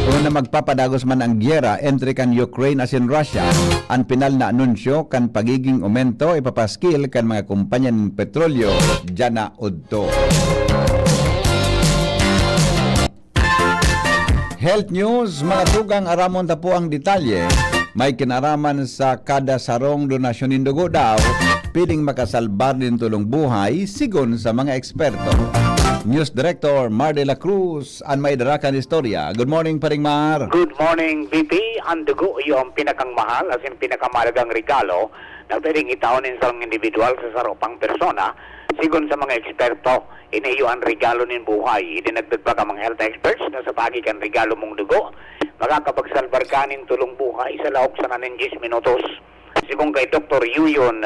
o na magpapadagos man ang gyera entre kan Ukraine as in Russia, ang pinal na anunsyo kan pagiging aumento ipapaskil kan mga kumpanya ng petrolyo dyan na udto. Health news, mga tugang aramon ta po ang detalye. May kinaraman sa kada sarong donasyon ng dugo daw, piling makasalbar din tulong buhay sigon sa mga eksperto. News Director Mar de la Cruz ang may darakan istorya. Good morning, Paring Mar. Good morning, VP. Ang dugo yung pinakang mahal as in pinakamalagang regalo na pwedeng itaonin sa individual sa saropang persona. Sigon sa mga eksperto, iniyo ang regalo ng buhay. Idinagdag pa ka mga health experts na sa pagi kan regalo mong dugo, makakapagsalbar ka ng tulong buhay sa laok sa 10 minutos. Sigon kay Dr. Yuyon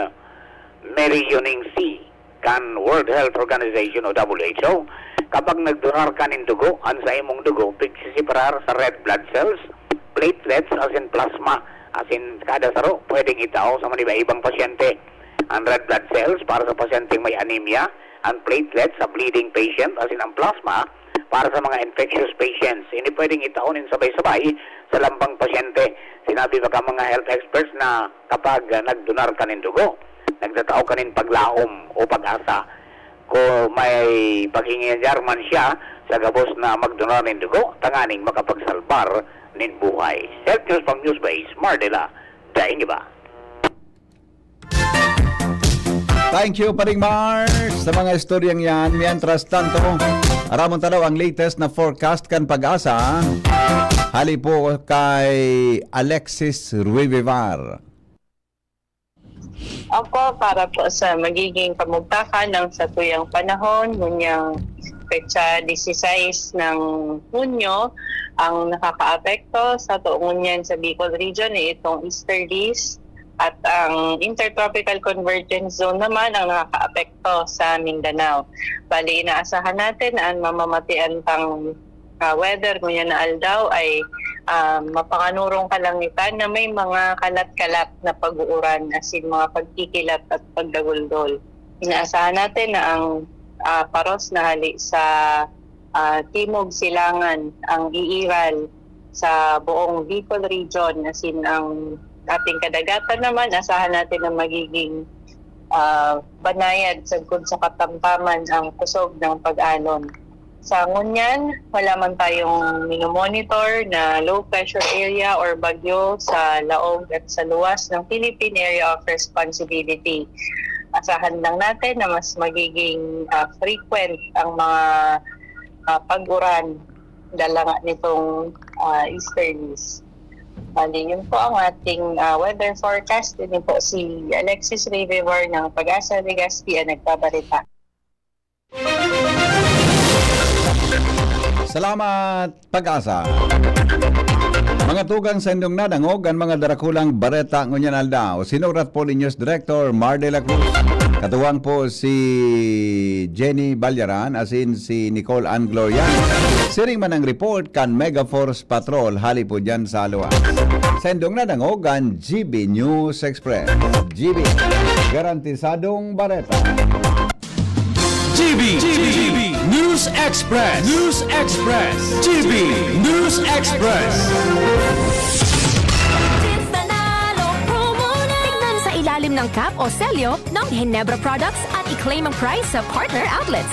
Mary Yuning C. kan World Health Organization o WHO, kapag nagdonar ka ng dugo, ang sa imong dugo, pigsisiparar sa red blood cells, platelets as in plasma, as in kada saro, pwedeng itao sa mga ibang pasyente. Ang red blood cells para sa pasyenteng may anemia, ang platelets sa bleeding patient, as in ang plasma, para sa mga infectious patients. Hindi pwedeng itaonin sabay-sabay sa lambang pasyente. Sinabi ba ka mga health experts na kapag nagdonar ka ng dugo, nagtatao ka nin paglahom o pag-asa kung may pakingyayarman siya sa gabos na magdonar ng dugo, tanganing makapagsalbar nin buhay. Self-news pang Newsbase, Mardela, daing iba. Thank you, Paring Mars, sa mga istoryang yan. Mientras tanto, aramon tanaw ang latest na forecast kan Pag-asa. Hali po kay Alexis Ruivivar. Opo, para po sa magiging kamugtakan ng satuyang panahon, ngunyang petsa 16 ng Hunyo, ang nakakaapekto sa tuungan sa Bicol region ay itong easterlies. At ang Intertropical Convergence Zone naman ang nakakaapekto sa Mindanao. Bali, inaasahan natin na ang mamamatian pang weather ngayon na aldaw ay mapanganurong kalangitan na may mga kalat-kalat na pag-uuran as in mga pagkikilat at pagdaguldol. Inaasahan natin na ang paros na hali sa Timog Silangan ang iiral sa buong Bicol region as in ang ating kadagatan naman, asahan natin na magiging banayad sa katamtaman ang kusog ng pag-alon. Sa ngunyan, wala man tayong minomonitor na low pressure area or bagyo sa laog at sa luwas ng Philippine Area of Responsibility. Asahan lang natin na mas magiging frequent ang mga pag-uran dala nga nitong easterlies. Bali, yun po ang ating weather forecast. Yun po si Alexis Ruivivar ng Pag-asa Legazpi ang nagbabalita. Salamat, Pag-asa. Mga tugang sa indong nadangog ang mga darakulang bareta ngunyan aldaw. Sinurat po ni News Director Mar de la Cruz. Katuwang po si Jenny Balyaran as in si Nicole Ann Gloria. Siring man ang report kan Megaforce Patrol hali po dyan sa Aluas. Sa indong nadangog ang GB News Express. GB, garantisadong bareta. GB News Express. News Express. GB News Express. Tignan sa ilalim ng cap o selyo ng Ginebra products at i-claim ang price sa partner outlets.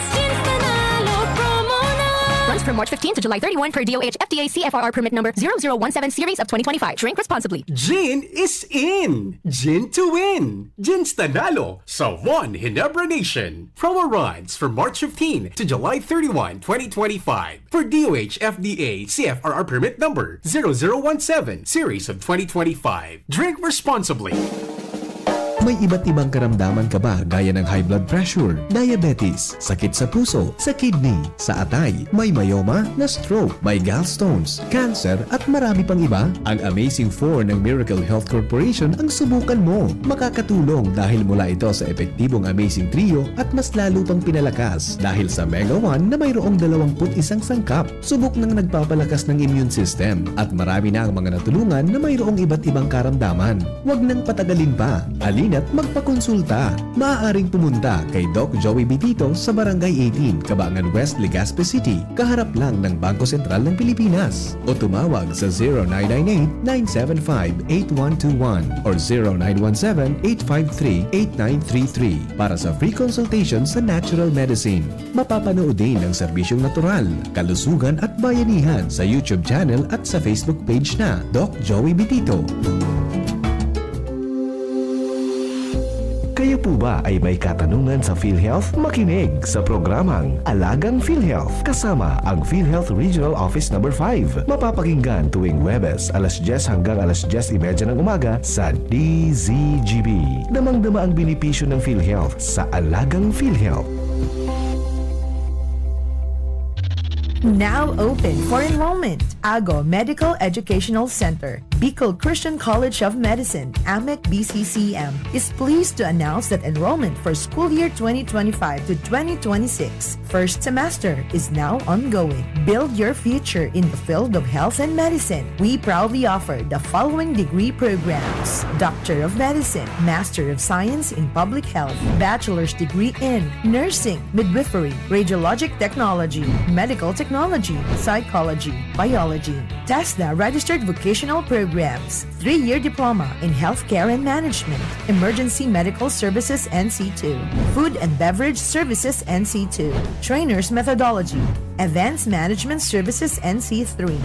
Runs from March 15 to July 31 per DOH FDA CFRR permit number 0017 series of 2025. Drink responsibly. Gin is in. Gin to win. Gin's Tanalo sa One Ginebra Nation. Promo runs from March 15 to July 31, 2025 for DOH FDA CFRR permit number 0017 series of 2025. Drink responsibly. May iba't ibang karamdaman ka ba gaya ng high blood pressure, diabetes, sakit sa puso, sa kidney, sa atay, may myoma, na stroke, may gallstones, cancer at marami pang iba? Ang Amazing 4 ng Miracle Health Corporation ang subukan mo. Makakatulong dahil mula ito sa epektibong Amazing Trio at mas lalo pang pinalakas dahil sa Mega 1 na mayroong 21 sangkap. Subok ng nagpapalakas ng immune system at marami na ang mga natulungan na mayroong iba't ibang karamdaman. Huwag nang patagalin pa. Alina at magpakonsulta. Maaaring pumunta kay Doc Joey Bitito sa Barangay 18, Cabangan West, Legazpi City, kaharap lang ng Bangko Sentral ng Pilipinas. O tumawag sa 0998-975-8121 or 0917-853-8933 para sa free consultation sa natural medicine. Mapapanood din ang serbisyong natural, kalusugan at bayanihan sa YouTube channel at sa Facebook page na Doc Joey Bitito. Kayo po ba ay may katanungan sa PhilHealth? Makinig sa programang Alagang PhilHealth kasama ang PhilHealth Regional Office No. 5. Mapapakinggan tuwing Huwebes alas 10 hanggang alas 10:30 ng umaga sa DZGB. Damang-dama ang benepisyo ng PhilHealth sa Alagang PhilHealth. Now open for enrollment. Ago Medical Educational Center, Bicol Christian College of Medicine, AMEC BCCM, is pleased to announce that enrollment for school year 2025 to 2026 first semester is now ongoing. Build your future in the field of health and medicine. We proudly offer the following degree programs: Doctor of Medicine, Master of Science in Public Health, Bachelor's degree in Nursing, Midwifery, Radiologic Technology, Medical Technology, Psychology, Biology. TESDA registered vocational program programs, 3-year diploma in healthcare and management, emergency medical services NC2, food and beverage services NC2, trainers methodology, events management services NC3,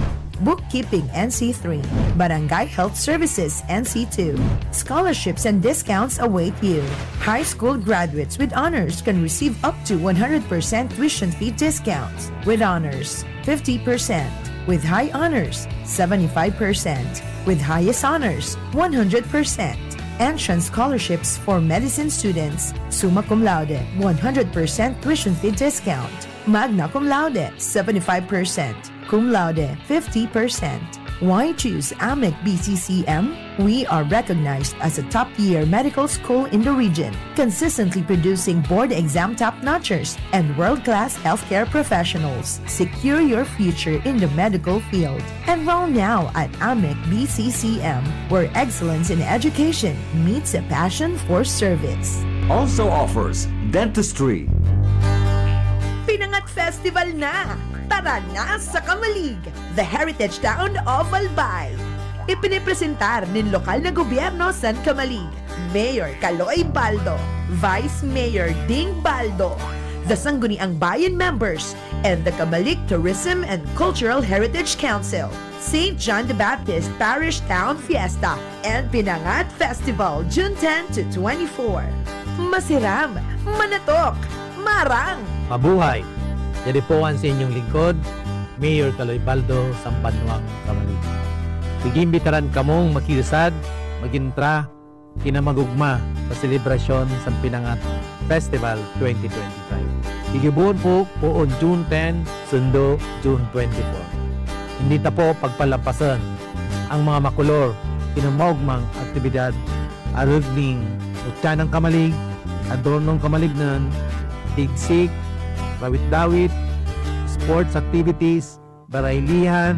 bookkeeping NC3, barangay health services NC2. Scholarships and discounts await you. High school graduates with honors can receive up to 100% tuition fee discounts. With honors, 50%. With high honors, 75%. With highest honors, 100%. Entrance scholarships for medicine students, summa cum laude, 100% tuition fee discount. Magna cum laude, 75%. Cum laude, 50%. Why choose AMEC BCCM? We are recognized as a top-tier medical school in the region, consistently producing board exam top-notchers and world-class healthcare professionals. Secure your future in the medical field. Enroll now at AMEC BCCM, where excellence in education meets a passion for service. Also offers dentistry. Pinangat Festival na! Tara na sa Kamalig, the heritage town of Albay. Ipinipresentar ng lokal na gobyerno San Kamalig, Mayor Caloy Baldo, Vice Mayor Ding Baldo, the Sangguniang Bayan members, and the Kamalig Tourism and Cultural Heritage Council, St. John the Baptist Parish Town Fiesta, and Pinangat Festival, June 10 to 24. Masiram, manatok, marang, Mabuhay! Jadi po ang sa inyong lingkod, Mayor Caloy Baldo, Sampanwang, Kamalig. Tigimbitaran kamong makilisad, magintra, kinamagugma sa selebrasyon sa Pinangat Festival 2025. Igibuon po on June 10, sundo June 24. Hindi ta po pagpalampasan ang mga makulor, kinamagmang aktibidad, arugning, utyanang kamalig, adornong kamalignan, tigsik, rawit-dawit, sports activities, baraylihan,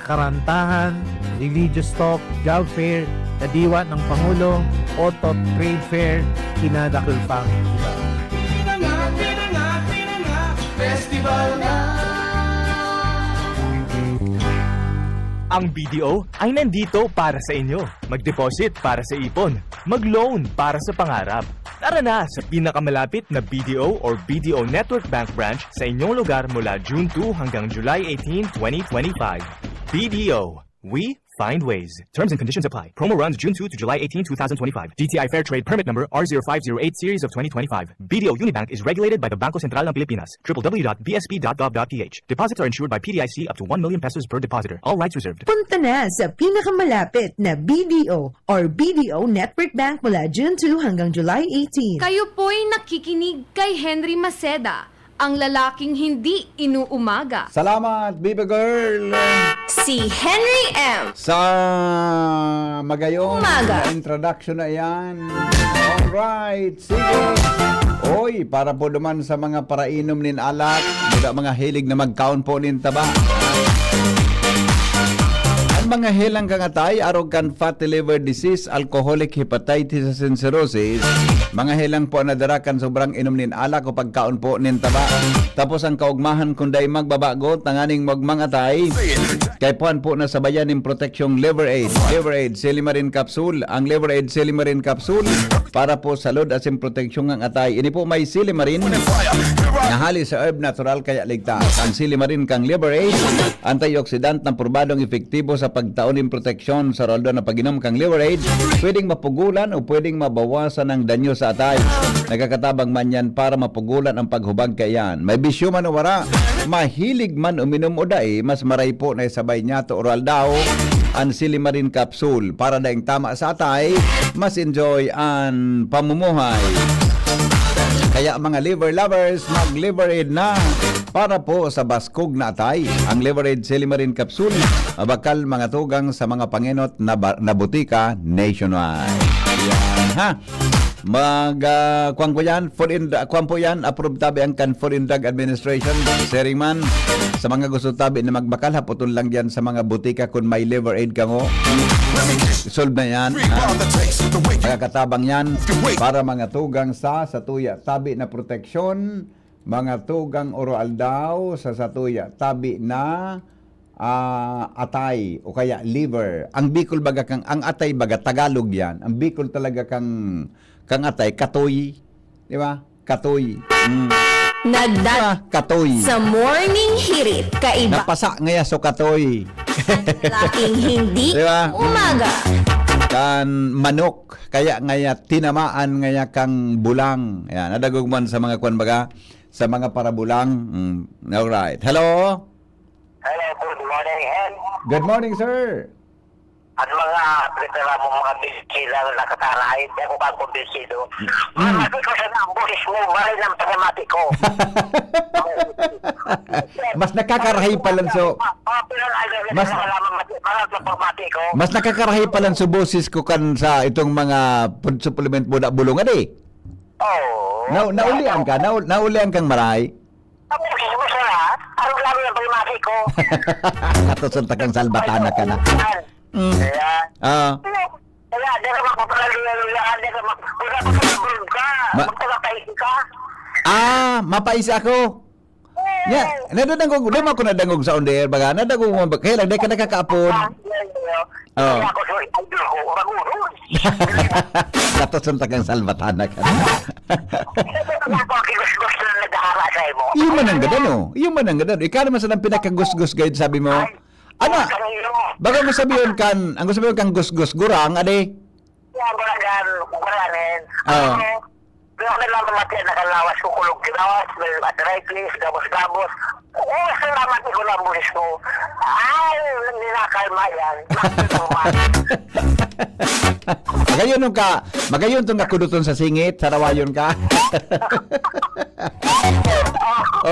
karantahan, religious talk, job fair, nadiwa ng Pangulo, Otot Trade Fair, kinadakil pang iba. Festival na! Ang BDO ay nandito para sa inyo. Mag-deposit para sa ipon. Mag-loan para sa pangarap. Tara na sa pinakamalapit na BDO or BDO Network Bank branch sa inyong lugar mula June 2 hanggang July 18, 2025. BDO. We find ways. Terms and conditions apply. Promo runs June 2 to July 18, 2025. DTI Fair Trade Permit Number R0508 Series of 2025. BDO Unibank is regulated by the Bangko Sentral ng Pilipinas. www.bsp.gov.ph. Deposits are insured by PDIC up to 1 million pesos per depositor. All rights reserved. Punta na sa pinakamalapit na BDO or BDO Network Bank mula June 2 hanggang July 18. Kayo po'y nakikinig kay Henry Maceda, ang lalaking hindi inuumaga. Salamat, baby girl! Si Henry M. Sa magayong Umaga. introduction na yan. Alright, sige. Oy, para po naman sa mga parainom nin alak, mga hilig na mag-count po nin taba. Ang mga helang kangatay, arog kan fatty liver disease, alcoholic hepatitis and cirrhosis, mga helang po nadarakan sobrang inom nin alak o pagkaon po nin taba. Tapos ang kaugmahan kunday magbabago, tanganing magmangatay, kay puan po na sabayan ng proteksyong Liver Aid. Liver Aid Silimarin Capsule. Ang Liver Aid Silimarin Capsule para po sa load asin proteksyon ng atay. Ini po may Silimarin na hali sa herb natural kaya ligtas. Ang Silimarin kang Liver Aid, antioxidant na probadong epektibo sa pagtaon ng proteksyon sa roldo na pag-inom kang Liver Aid. Pwedeng mapugulan o pwedeng mabawasan ang danyo sa atay. Nagkakatabang man yan para mapugulan ang paghubag kayan. May bisyo man o wara, mahilig man uminom o dae, mas maray po na sabay niya to oral daw ang Silimarin Capsule para daing tama sa atay, mas enjoy ang pamumuhay. Kaya mga liver lovers, mag-Liver Aid na para po sa baskog na atay. Ang Liver Aid Silimarin Capsule, mabakal mga tugang sa mga panginot na butika nationwide. Yan, ha? Kuwan po yan, kuwan po yan, approved tabi ang Food and Drug Administration. Sharing man, sa mga gusto tabi na magbakal, haputol lang yan sa mga butika kung may Liver Aid ka mo. Solve na yan. Magkakatabang yan para mga tugang sa satuya. Tabi na proteksyon, mga tugang oral daw sa satuya. Tabi na atay o kaya liver. Ang Bicol baga ang atay baga Tagalog yan. Ang Bicol talaga kang atay katoy, di ba? Katoy. Katoy. Sa morning hirit, kaiba Napasa ngaya so katoy. laking hindi Diba? umaga. Kan manok kaya ngaya tinamaan ngaya kang bulang. Ayan, nadagog man sa mga kwan baga sa mga parabulang. Alright. Hello. Hello, good morning, Hen. Good morning, sir. At mga literal mo mga biskila na nakataray, di ako ba kung biskido. Mamati ko sa ang bulis mo, maray ng pangamati ko. Mas nakakarahay pa lang so. Mas nakakarahay pa lang so boses ko kan sa itong mga food supplement mo na bulungan eh. Oh. Naulian ka, naulian kang maray. Ang bulis mo sa lahat, anong laro ng pangamati ko? Katusunta kang salbatana ka na. Kaya, di ka magpapalaluyan, di ka magpapalaluyan ka, magpapalaluyan ka. Mapais ako. Yeah, nadadangog, di mo ako nadangog sa on the air baga, nadangog mo ba, kaya lang, di ka nakakaapod. Oh. Katusunta kang salbatana ka na. Yung manang gada no? Yung manang gada. Ikaw naman sa nang pinakagusgus guide sabi mo. Ano? Baga mo sabihin kan, ang gusto mo kang gusgus gurang, ade? Guranin. Pero ako nalang mati, nakalawas ko kulog kinawas, may arthritis, gabos-gabos. Salamat ko lang bulis ko. Ay, ninakalma yan. Magayon tong nakuduton sa singit, sarawayon ka.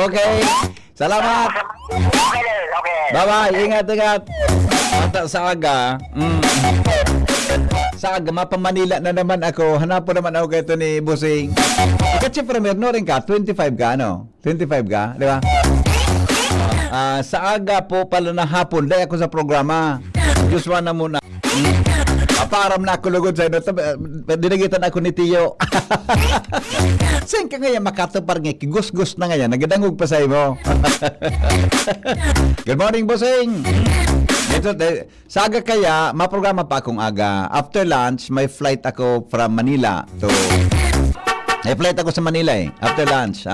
Okay. Salamat. Okay. Bye-bye. Ingat. Mata sa aga. Sa aga, mapamanila na naman ako. Hanapon naman ako kayo ni Busing. Kasi premier no rin ka, 25 ka, no? 25 ka, di ba? Sa aga po pala na hapon, dahil ako sa programa. Diyos na muna. Aparam na ako lugod sa ino. Dinagitan ako ni Tiyo. Saan ka ngayon makatupar nga? Gus-gus na ngayon. Nagadangog pa sa imo. Good morning, Bossing. Ito, sa aga kaya, maprograma pa akong aga. After lunch, may flight ako from Manila to... May flight ako sa Manila eh. After lunch,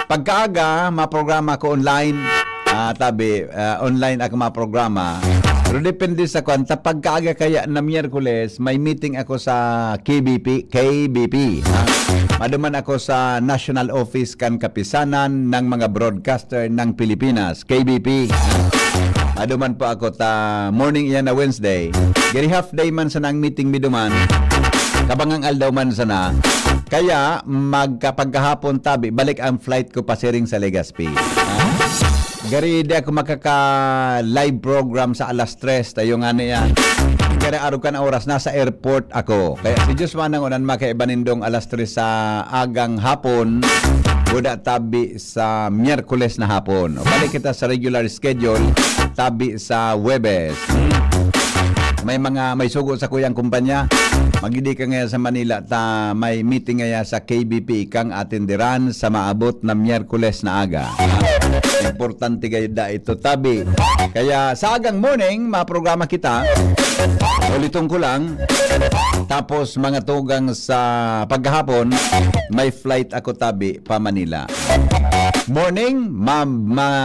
Pagkaaga, maprograma ako online. Online ako maprograma. Pero depende sa kwanta. Pagkaaga kaya na Miyerkules, may meeting ako sa KBP. Maduman ako sa National Office kan Kapisanan ng mga broadcaster ng Pilipinas, KBP. Maduman po ako morning iyan na Wednesday. Gari half day man sa nang meeting miduman. Kabangang aldaw man sana. Kaya magkapagkahapon tabi, balik ang flight ko pasiring sa Legazpi. Gari di ako makaka-live program sa alas 3. Tayo nga yan. Gari araw ka na oras, nasa airport ako. Kaya si Diyos manang unan makaibanindong alas 3 sa agang hapon. Buda tabi sa Miyerkules na hapon. O balik kita sa regular schedule, tabi sa Webes. May sugo sa kuyang kumpanya. Magidi ka ngayon sa Manila may meeting ngayon sa KBP kang atindiran sa maabot na Miyerkules na aga. Importante kayo ito tabi. Kaya sa agang morning, maprograma kita. Ulitong ko lang. Tapos mga tugang sa paghapon, may flight ako tabi pa Manila. Morning,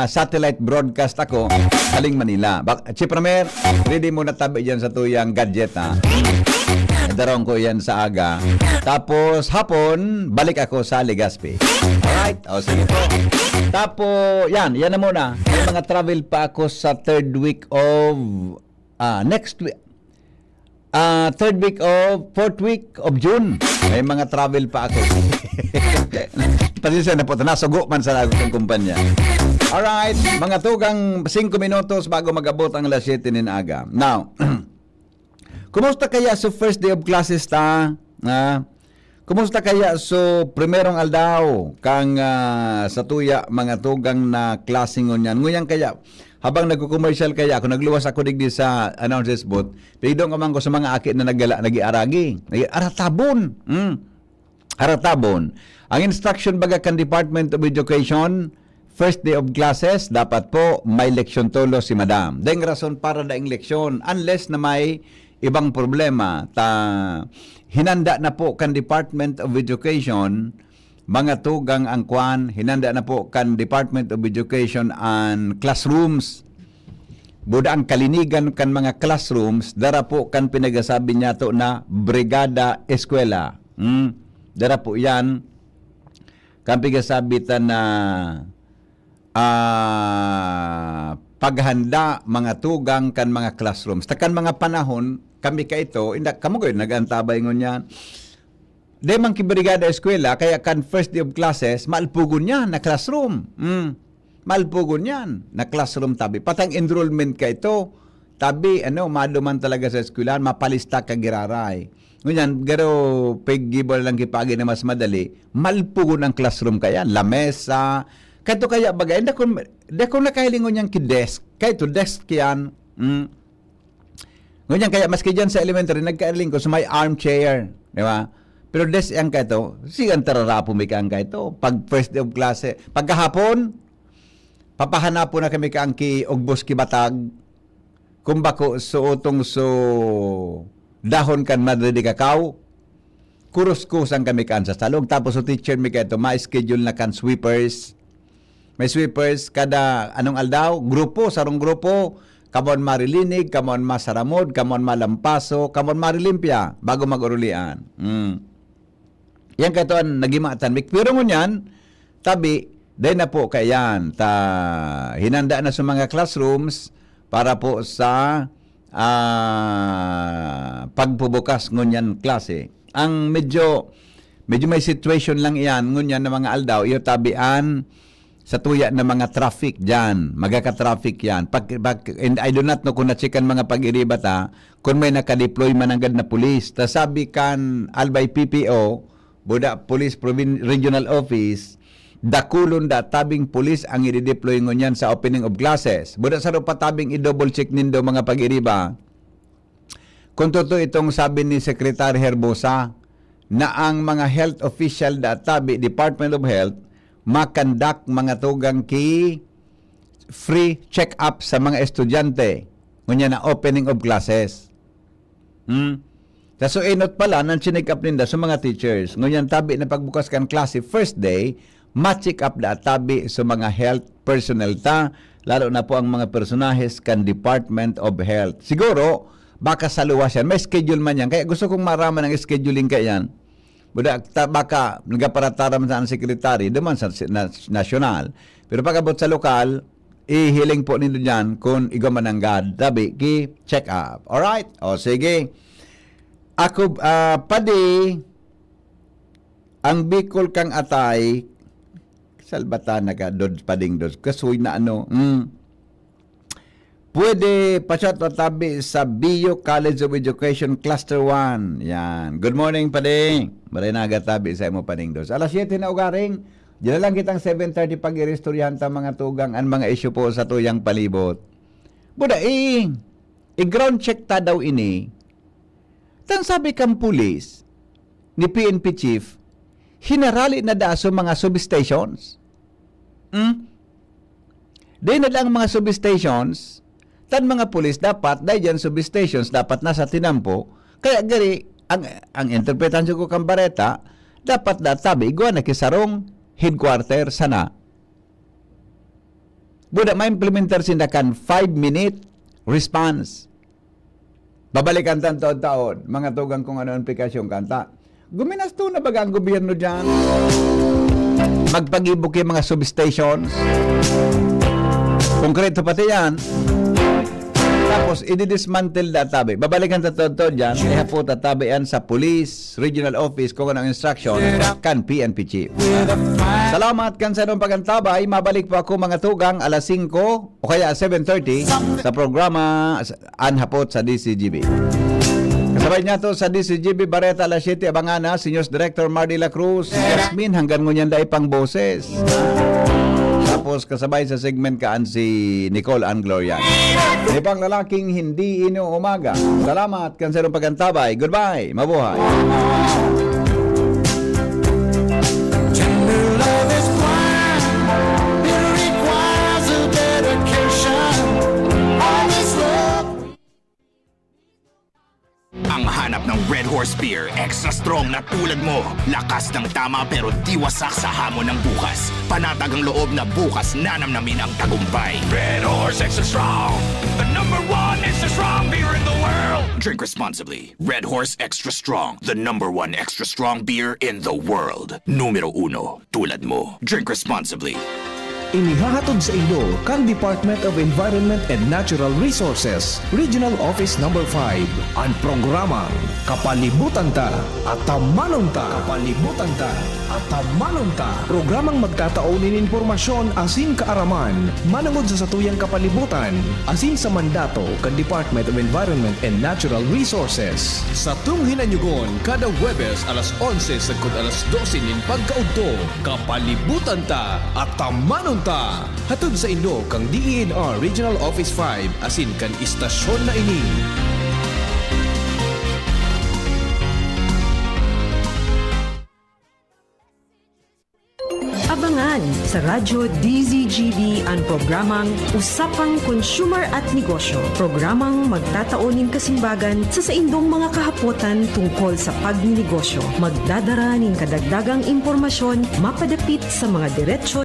satellite broadcast ako aling Manila. Si Premier, ready mo na tabi dyan sa tuyang gadget Darong ko yan sa aga. Tapos hapon, balik ako sa Legazpi. Alright? Sige po. Tapos, yan na muna. May mga travel pa ako sa third week of fourth week of June. May mga travel pa ako. Pasensya na po, nasugo man sa akong kumpanya. Alright, mga tugang 5 minutos bago mag-abot ang alas 7 nin aga. Now, kumusta kaya sa first day of classes kumusta kaya sa primerong aldaw kang sa tuya mga tugang na klaseng ngunyan? Ngunyan kaya, habang nagko-commercial kaya ako, nagluwas ako digdi sa announces booth, pigdong kamang ko sa mga akit na nag-iaragi. Aratabon. Aratabon. Ang instruction baga kan Department of Education, first day of classes, dapat po may leksyon tulo si madam. Dahil rason para daing leksyon, unless na may ibang problema, hinanda na po kan Department of Education, mga tugang ang kwan, hinanda na po kan Department of Education and classrooms. Buda ang kalinigan kan mga classrooms, dara po kan pinagasabi niya to na Brigada Eskwela. Dara po yan, kan pinagasabitan na paghanda mga tugang kan mga classrooms. Takan mga panahon, kami ka ito, kamo ko nagantabay ngon yan. De man kibrigada eskwela, kaya kan first day of classes, maalpugon yan na classroom. Maalpugon yan na classroom tabi. Patang enrollment ka ito, tabi, maduman talaga sa eskwelahan, mapalista ka giraray. Ngunyan, garo pag-gibol lang kipagi na mas madali, malpugon ang classroom kaya, lamesa, kato kaya bagay, hindi ko nakahilingon yan ki-desk, kaya to desk yan, ngunyan, kaya maski dyan sa elementary, nagkailing ko sa may armchair, di ba? Pero desk yan kaya to, sigang tararapo may kaang kaya to, pag first day of class, pagkahapon, papahanapon na kami kaang ki Ogbos Kibatag, kung bako suotong dahon kan madridi kakao, kurus-kusan kami kan sa salog, tapos so teacher mi kaya to, ma-schedule na kan sweepers, may sweepers kada anong aldaw, grupo, sarong grupo, kamon marilinig, kamon masaramod, kamon malampaso, kamon marilimpya, bago mag-urulian. Yan kato ang nagimatan. Pero ngunyan, tabi, dahil na po kayan, hinanda na sa mga classrooms para po sa pagpubukas ngunyan klase. Ang medyo may situation lang iyan, ngunyan na mga aldaw, iyo tabian, sa tuya na mga traffic dyan, magaka-traffic yan. And I do not know kung natsikan mga pag-iribata, kung may nakadeploy mananggad na pulis. Sabi kan Albay PPO, Buda Police Regional Office, dakulon da tabing pulis ang i-deploy ngunyan sa opening of classes. Buda sa pa tabing i-double check nindo mga pag-iriba. Kung totoo itong sabi ni Secretary Herbosa, na ang mga health official da tabi Department of Health, makandak mga tugang ki free check-up sa mga estudyante ngunya na opening of classes. So inot pala nang chinik up ninda sa mga teachers ngunyan tabi na pagbukas kan klase first day, ma-check up da tabi sa mga health personnel lalo na po ang mga personahes kan Department of Health. Siguro baka sa luwas yan, may schedule man yan, kaya gusto kong maraman ng scheduling kayan. Baka nagaparataram sa sekretary duman sa national. Pero pagabot sa lokal, ihiling po nito dyan kung igamananggad. Tabi, ki check up. Alright? O sige. Ako, padi, ang Bicol kang atay, salbatan na ka, dod, pading dod, kasuy na pwede pasyat o tabi sa BU College of Education Cluster 1. Yan. Good morning, Pading. Maray na agatabi sa imo, Pading dos. Alas 7 na ugaring. Diyan lang kitang 7:30 pag-irestoryahan ta mga tugang ang mga isyu po sa tuyang palibot. Buda, i-ground check ta daw ini. Tan sabi kang pulis ni PNP Chief, hinarali na daso mga substations. Di na lang mga substations, tan mga pulis dapat dahil dyan substations dapat nasa tinampo, kaya gari ang interpretasyon ko kang bareta dapat databi igwa na kisarong headquarter sana. Buda ma-implementar sindakan 5-minute response. Babalikan tan taon-taon mga tugang kung ano ang implikasyon kanta. Guminasto na baga ang gobyerno dyan? Magpag-ibok yung mga substations. Konkreto pati yan. Tapos, i-dismantle na tabi. Babalikan tato dyan, ihapo tatabi yan sa Police Regional Office kung anong instruction kan PNP Chief. Salamat kan sa nung pagantabay. Mabalik po ako mga tugang alas 5 o kaya 7:30 sa programa Anhapot sa DCGB. Kasabay niya to sa DCGB Bareta alas 7 abangan na si News Director Mardy La Cruz, Yasmin hanggang ngunyan dahi pang boses. Tapos kasabay sa segment kaan si Nicole Ann Gloria. Ni pang lalaking hindi inuumaga. Salamat kan sa nung pagantabay. Goodbye. Mabuhay. Tender love is blind, Ang hanap ng Red Horse Beer, extra strong na tulad mo. Lakas ng tama pero di wasak sa hamon ng bukas. Panatag ang loob na bukas nanamnamin ang tagumpay. Red Horse Extra Strong, the #1 extra strong beer in the world. Drink responsibly. Red Horse Extra Strong, the #1 extra strong beer in the world. Numero 1, tulad mo. Drink responsibly. Inihahatod sa inyo kang Department of Environment and Natural Resources, Regional Office No. 5, ang programang Kapalibutan Ta at Tamanon Ta. Kapalibutan Ta at Tamanon Ta. Programang magtataunin informasyon asin kaaraman, manangod sa satuyang kapalibutan, asin sa mandato kang Department of Environment and Natural Resources. Sa tunghinanyugon, kada Huwebes alas 11 sagkod alas 12 nin pagkaudto, Kapalibutan Ta at Tamanon Ta. Hatod sa inyo kang DENR Regional Office 5 asin kan istasyon na ini. Abangan sa Radyo DZGB ang programang Usapang Consumer at Negosyo. Programang magtataunin kasimbagan sa saindong mga kahapotan tungkol sa pagninegosyo. Magdadara ng kadagdagang impormasyon mapadapit sa mga diretsyo